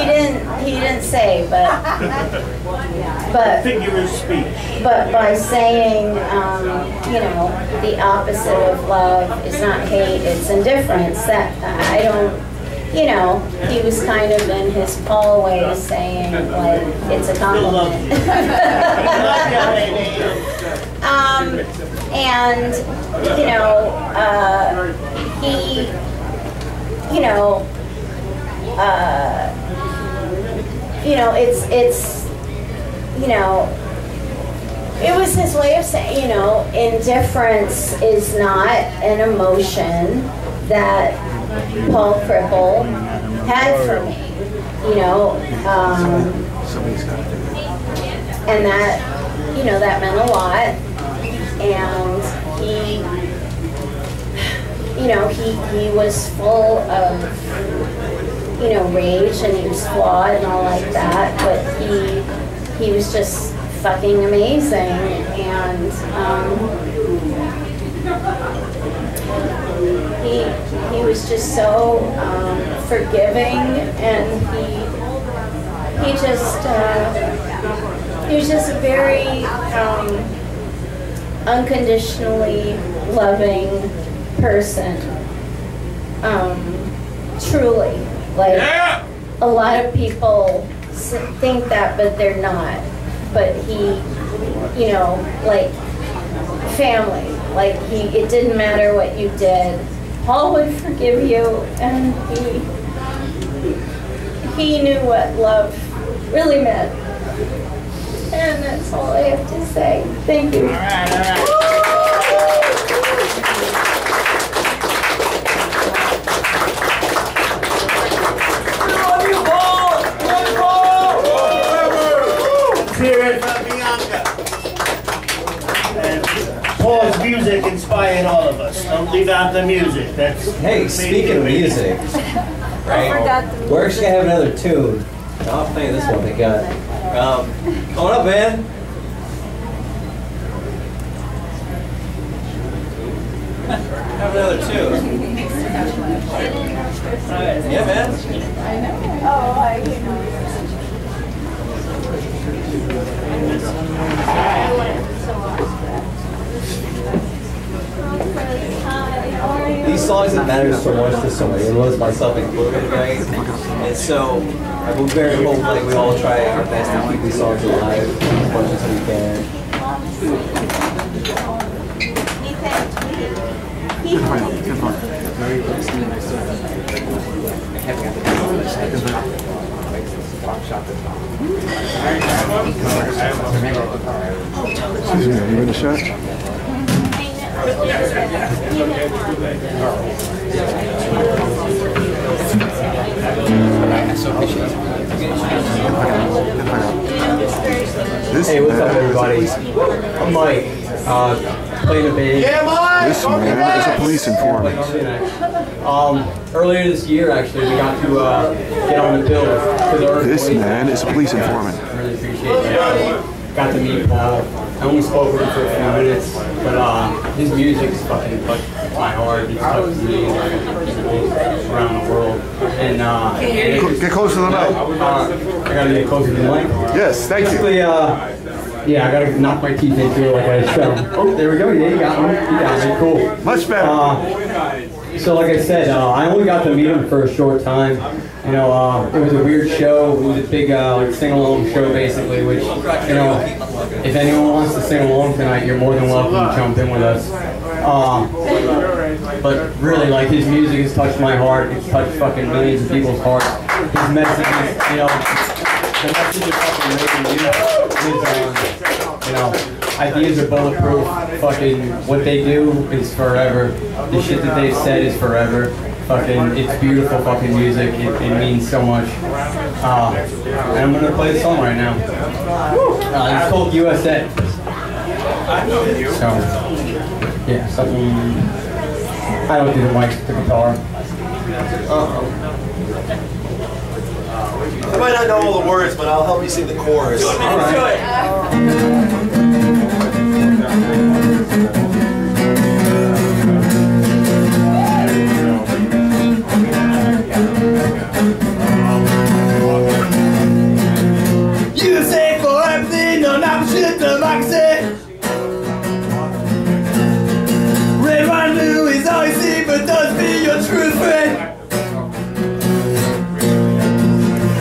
didn't say, but figure of speech. But by saying, you know, the opposite of love is not hate, it's indifference. That I don't. You know, he was kind of in his Paul way of saying, like, it's a compliment. And, you know, he, you know, it's, you know, it was his way of saying, you know, indifference is not an emotion that Paul CRIPPLE had for me, you know, and that, you know, that meant a lot. And he, you know, he was full of, you know, rage, and he was flawed and all like that, but he was just fucking amazing. And he was just so forgiving, and he was just a very unconditionally loving person. Truly, like, a lot of people think that, but they're not. But he, you know, like, family. Like, it didn't matter what you did. Paul would forgive you, and he knew what love really meant. And that's all I have to say. Thank you. All right, all right. Love you, Paul! Love you, Paul! Let's hear it from Bianca. And Paul's music inspired all of us. Don't leave out the music. That's hey, speaking of music, right? We're actually gonna have another tune. I'll play this one they got. Come on up, man. Have another tune. Yeah, man. I know. Oh, I These songs that matter so much to so many of us, myself included, right? And so I will very hope like we all try our best to keep these songs alive as much as we can. Excuse me, are you in the shot? Hey, what's up, everybody? I'm Mike, playing the bass. Yeah, Mike! This man is a police informant. Earlier this year, actually, we got to get on the bill for the earthquake. This man is a police informant. I really appreciate that. Got to meet Paul. I only spoke with him for a few minutes, but his music's fucking touched my heart. It's touched me around the world. And get closer to the mic. I gotta get closer to the mic. Yes, thank you. Basically, Yeah, I gotta knock my teeth into it like I said. Oh, there we go. Yeah, you got me. You got me. Cool. Much better. So like I said, I only got to meet him for a short time. You know, it was a weird show. It was a big like sing-along show basically, which, you know, if anyone wants to sing along tonight, you're more than welcome to jump in with us. But really, like, his music has touched my heart. It's touched fucking millions of people's hearts. His messages, you know, the message of fucking making music, you know, ideas are bulletproof. Fucking what they do is forever. The shit that they've said is forever. Fucking, it's beautiful fucking music. It means so much. And I'm gonna play the song right now. It's called USA. So, yeah, something. I don't do the mic, the guitar. I might not know all the words, but I'll help you sing the chorus. All right. You say for everything, no, not shit, democracy. Red Wine Blue is all you see, but does be your true friend.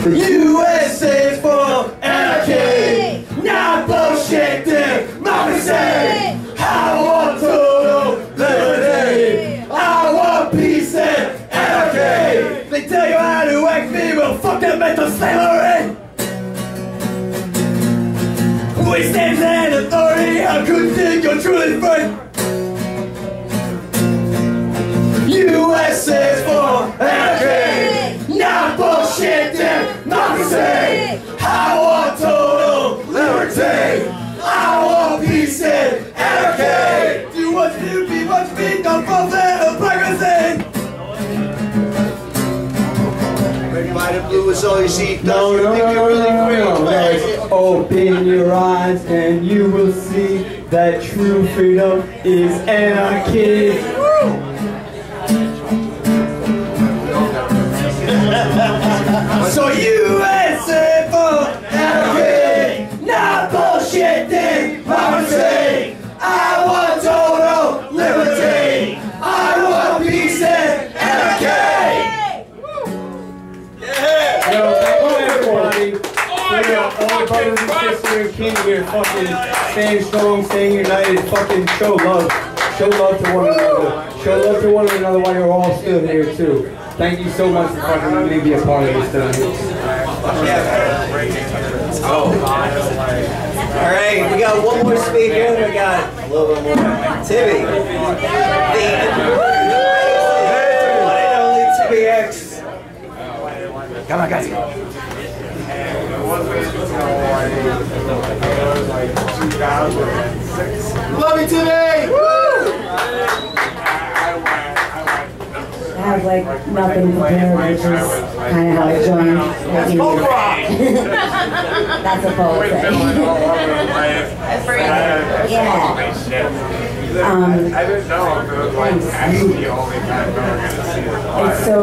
USA for anarchy, not bullshit, democracy. I want total liberty. I want peace and anarchy. They tell you how to act, people, fuck that mental slavery. We stand in authority, how could you think you're truly free? USA for anarchy, not bullshit, democracy. I want total liberty. I want peace and anarchy. Do what's new, be what's me, don't fall for hypocrisy. Red, white, and blue is all you see. No. Open your eyes and you will see that true freedom is anarchy. So USA for anarchy, not bullshit, democracy. I want total liberty. I want peace and anarchy. Yo, thank you everybody. All the brothers and sisters and king here, fucking staying strong, staying united, fucking show love. Show love to one another. Show love to one another while you're all still here too. Thank you so much for fucking letting me be a part of this tonight. Alright, we got one more speaker, we got a little bit more. Timmy. The one and only Timmy X. Come on, guys. Love you, Timmy! I have like nothing prepared, which is kind of how I joined. That's folk rock! That's a folk thing. It's so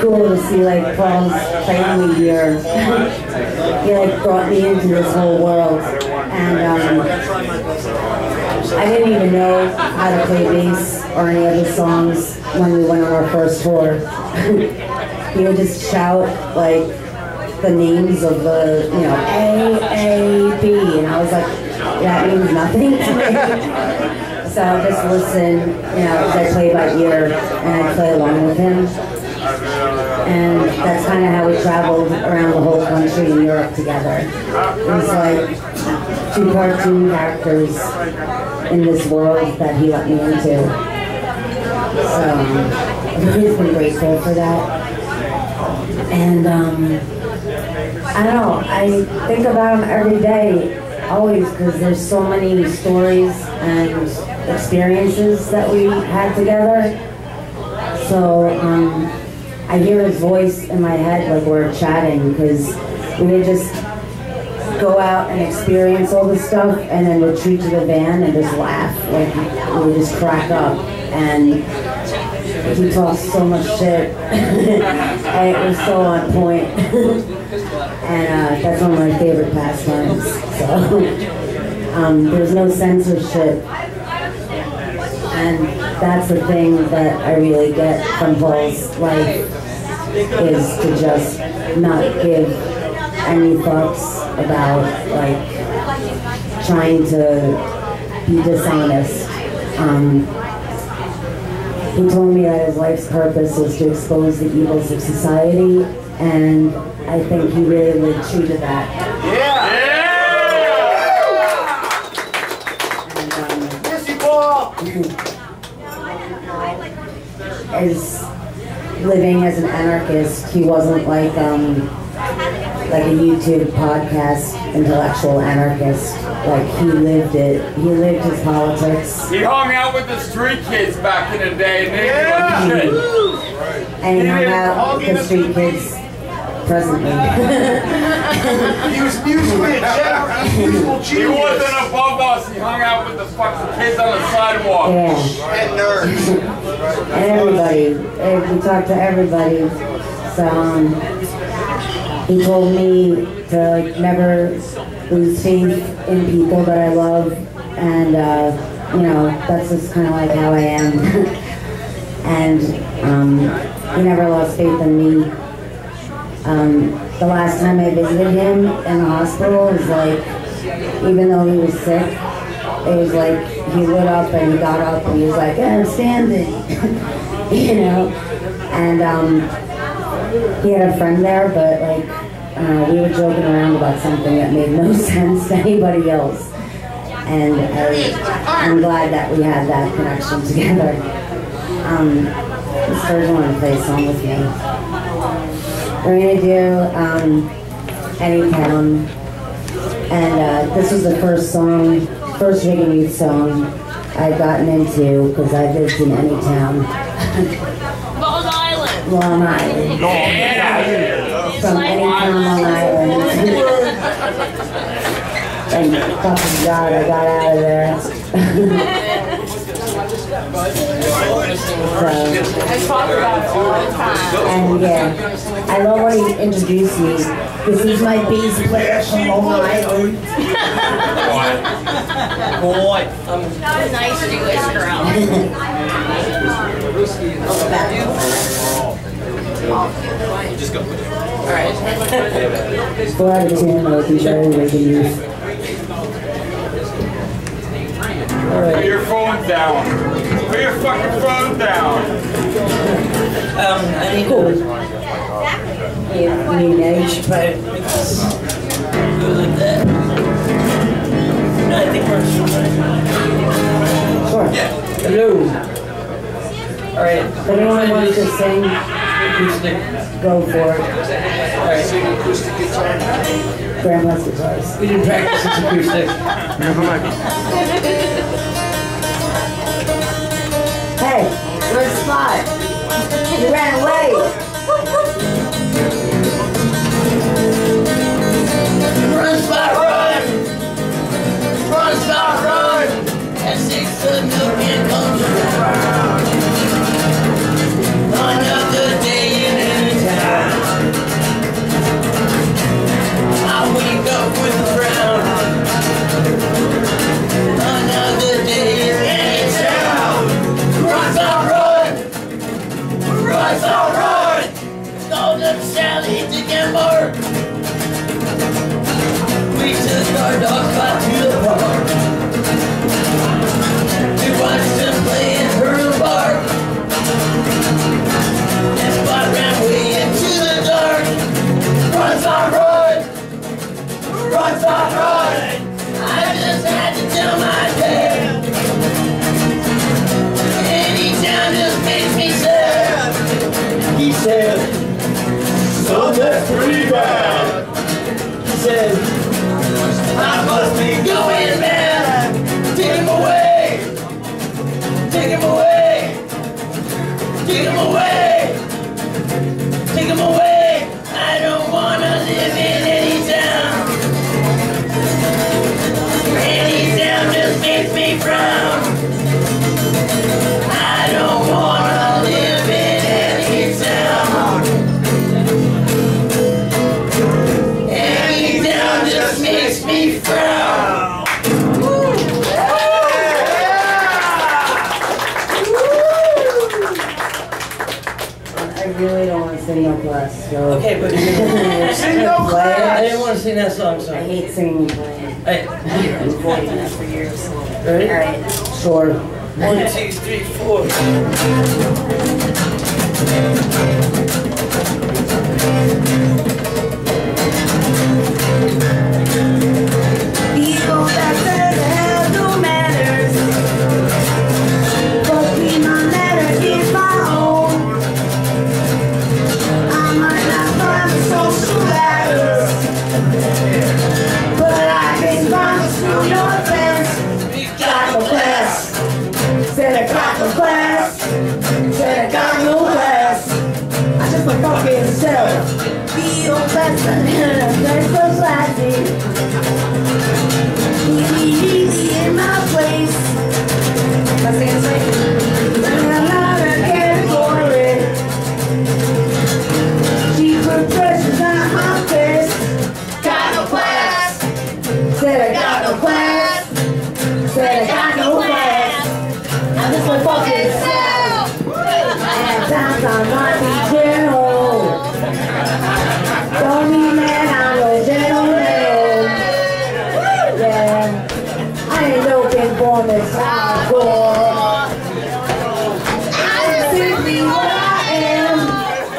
cool to see like Paul's family here. He like brought me into this whole world, and I didn't even know how to play bass or any of the songs when we went on our first tour. He would just shout like the names of the, you know, A, B, and I was like, that means nothing to me. So I just listen, you know, because I play by ear and I play along with him. And that's kind of how we traveled around the whole country in Europe together. It was like two cartoon characters in this world that he let me into. So he's been grateful for that. And I don't know, I think about him every day, always, because there's so many stories and experiences that we had together. So I hear his voice in my head like we're chatting, because we would just go out and experience all this stuff and then retreat to the van and just laugh. Like we would just crack up. And he talks so much shit. And it was so on point. And that's one of my favorite pastimes. So There was no censorship. And that's the thing that I really get from Paul's life, is to just not give any fucks about like trying to be dishonest. He told me that his life's purpose was to expose the evils of society, and I think he really lived true to that. As living as an anarchist, he wasn't like a YouTube podcast intellectual anarchist. Like, he lived it. He lived his politics. He hung out with the street kids back in the day, and they didn't give a shit. And he hung out with the street kids presently. He was musically a musical genius. He wasn't above us. He hung out with the fucking kids on the sidewalk. Yeah. And nerds. And everybody. We talked to everybody. So, he told me to never lose faith in people that I love. And, you know, that's just kind of like how I am. And he never lost faith in me. The last time I visited him in the hospital was like, even though he was sick, it was like he lit up and he got up and he was like, I'm standing, you know? And he had a friend there, but like, we were joking around about something that made no sense to anybody else. And I'm glad that we had that connection together. This person wanted to play a song with me. We're gonna do Any Town, and this was the first Vegan Youth song I'd gotten into because I lived in Any Town. Long Island. Long Island. From Any Town, Long Island. And fucking God, I got out of there. I talk about it all the time. And yeah, I love when he introduced me. This is my bass player from Long Island. Boy, I'm not a nice Jewish girl. Just go. Alright. 4 out of 10, I'll be very Vegan Youth. Put your phone down. Put your fucking phone down. I need cool. You need age, but go like that. No, I think we're sure. Yeah. Hello. Alright. If anyone wants to sing, go for it. Alright, sing acoustic guitar. Grandma's guitars. We didn't practice this acoustic. Hey, where's Spot? You ran away. Run, Spot, run! Run, Spot, run! At 6 the milk and comes around. Another day in any town. I wake up with a frown. Another day in any town. Run, Spot, run! Run, Spot, run! Called up Sally to get more. We took our dog Spot to the park to watch them play in her bar. And Spot ran way into the dark. Run, Spot, run! Run, Spot, run! I just had to tell my dad. Any town just makes me sad. He said, so that's pretty bad. He said, I must be going mad. Take him away. Take him away. Take him away. Take him away. I don't want to live in any town. Any town just makes me frown. I don't want to live in any town. Any town So okay, but sing no class. I didn't want to sing that song. So I hate singing and playing. I've been avoiding that for years. Ready? All right. Sure. 1, 2, 3, 4. People that said have no manners, but me, my manner is my own. I might not find the social ladders, but I can find through your fence. Got no class, said I got no class, said I got no class. I just my fucking self. Feel better and I'm so classy. Easy in my place. Let's sing it. I'm not a category. Cheaper pressures on my face. Got no class. Said I got no class. Said I got no class. I'm just my fucking self. I have times I might be gentle. Don't mean that I'm no gentleman. Yeah, I ain't looking for Miss Hardcore. I'm simply what I am.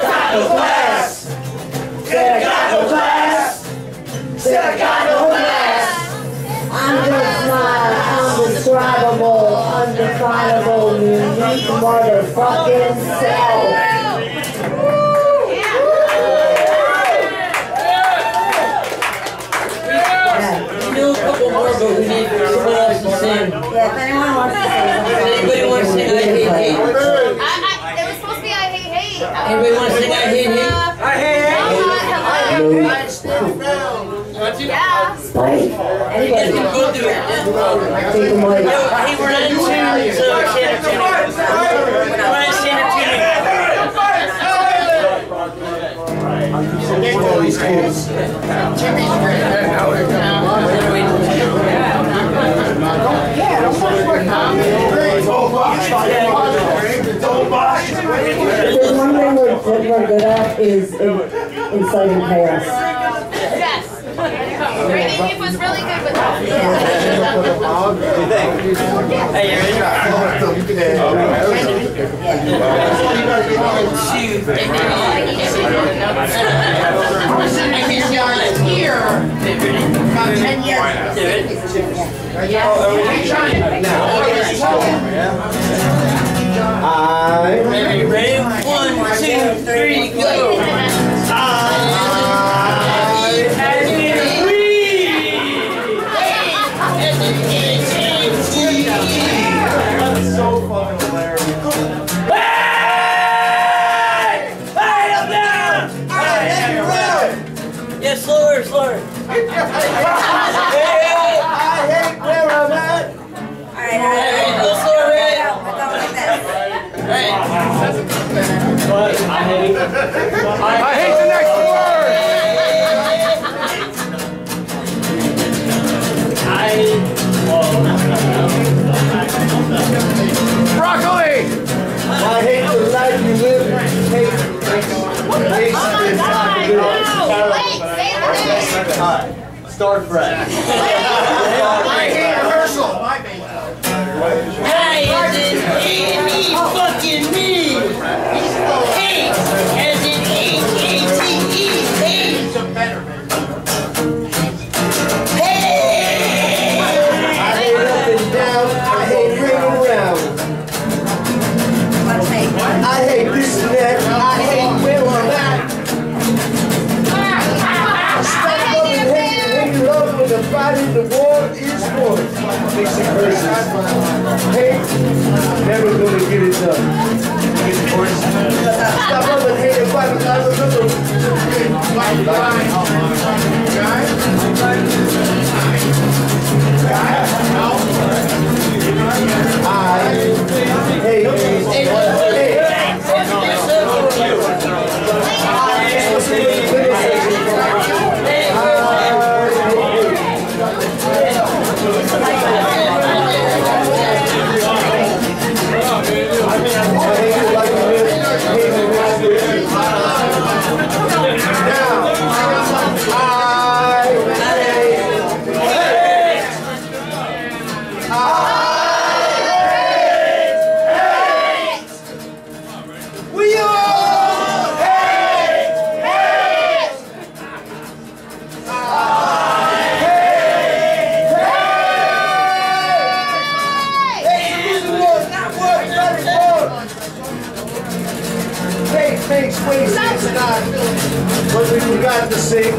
Got no class. Said I got no class. Said I got no class. I'm just my undescribable, undefinable, unique motherfucking self. Do a couple more, but we need someone else to sing. Yeah, if anyone wants to sing. Anybody want to sing I Hate Hate? It was supposed to be I Hate Hate. Anybody want to sing I Hate Hate? I Hate Hate. Yeah. Spike. Anybody? Go do it. Take the mic. Hey, we're not in tune, so I can't tune it. We're not in standard tuning. There's one thing we're good at is inciting chaos. Yes. Brady was really good with that. Hey, you ready? About 10 years. Do it. I ready? 1, 2, 3, go. That's so fucking hilarious. Hey, up down! Yeah, slower, slower. I hate where I'm at. Alright, go slower, right? What? I hate the next word. Broccoli. I hate the life you live. Start fresh. I hate rehearsal. My baby. As in me, fucking me. Hate, as in H-A-T-E, hate. Hey! I hate up and down. I hate ring around. I hate this and that. I hate where I'm at. Stop loving hate and hate love when the fight in the war is won. Fixing verses. Hate, never gonna get it done. Stop loving hate and fight because of have to sing.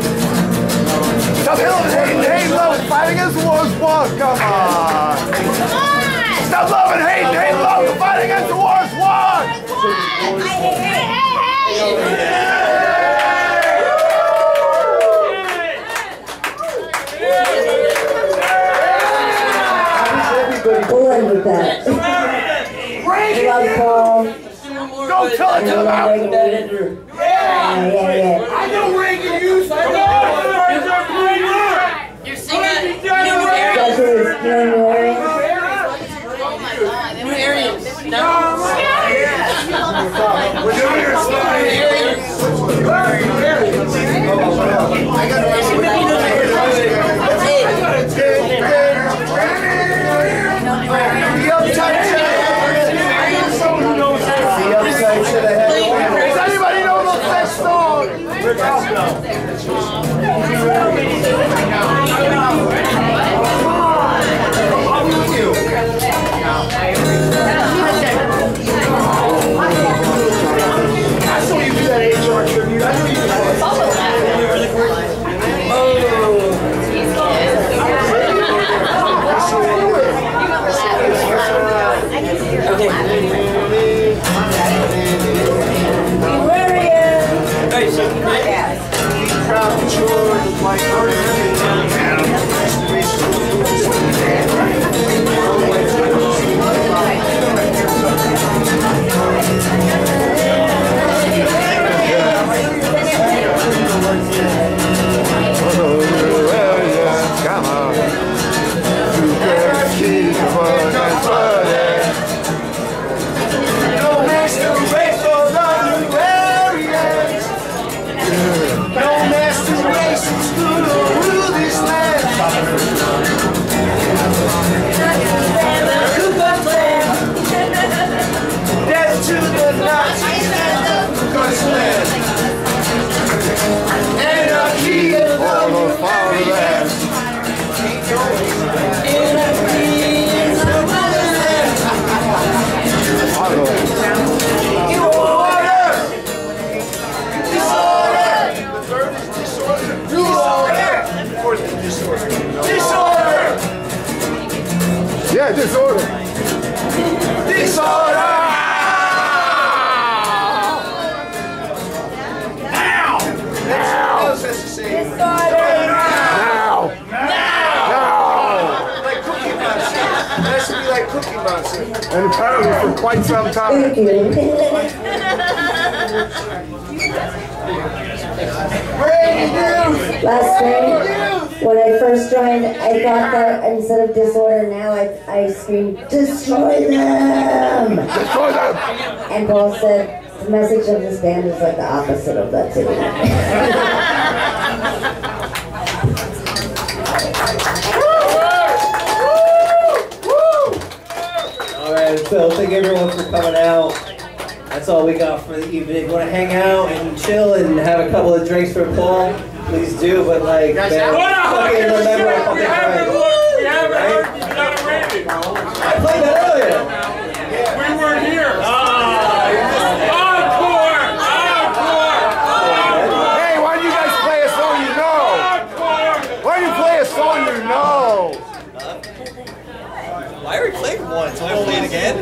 Stop loving, hating, hating, loving, fighting against the war is one. Come on. Stop loving, hating, hating, loving, fighting against the war is one. We'll end with that. Love Paul. Don't tell it to them out. Yeah. I know Reagan used to You're singing New Aryans. Oh my God, New Aryans. No. We're doing your slide. Does anybody know the next song? I saw you do that HR tribute. I knew you did that. Yeah, disorder. Disorder! Now! Now! Disorder! Now! Like Cookie Monster. It has to be like Cookie Monster. And apparently for quite some time. Thank you. Last night, when I first joined, I thought that instead of disorder, now I screamed, destroy them! Destroy them! And Paul said, the message of this band is like the opposite of that today. Alright, so thank everyone for coming out. That's all we got for the evening. If you want to hang out and chill and have a couple of drinks for Paul, please do, but like, man, fucking remember a couple times. I played that earlier. We weren't here. Hey, why don't you guys play a song you know? Why don't you play a song you know? I already played once. Want to play it again?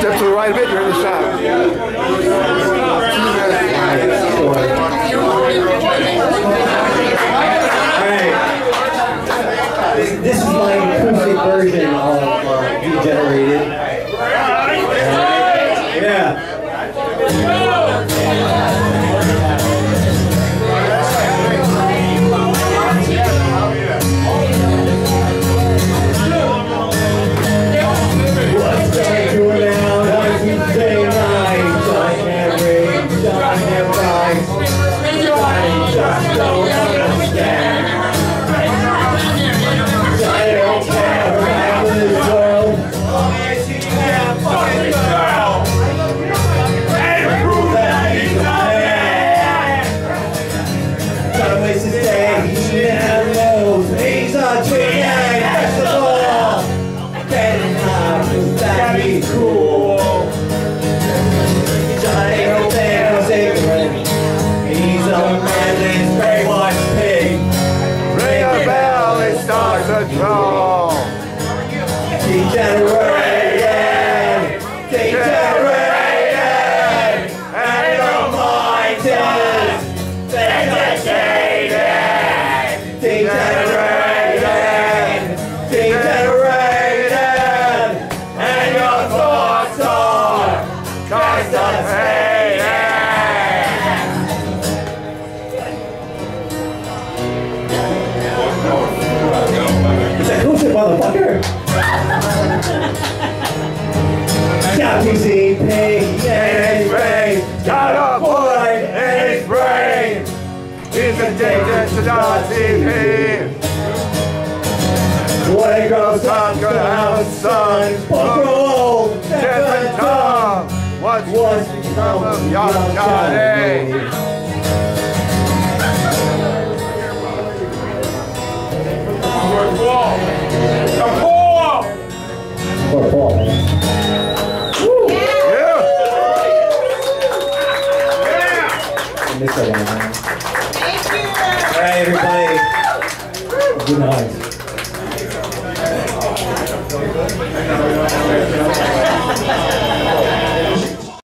Step to the right a bit, you're in the shot. This is my acoustic version of Degenerated. Yeah. What's that doing out on Tuesday night? I can't wait, I can't fight. I just don't Degenerated, degenerated, and your mind is degenerated, degenerated, degenerated, and your thoughts are constipated. Is that cool shit, motherfucker? Got PCP in his brain, got a boy in his brain. He's addicted to the TV. When he grows up, gonna have a son. But grow old, different Tom. What's become of young Johnny? Poor Paul. Thank you. All right, everybody. Good night.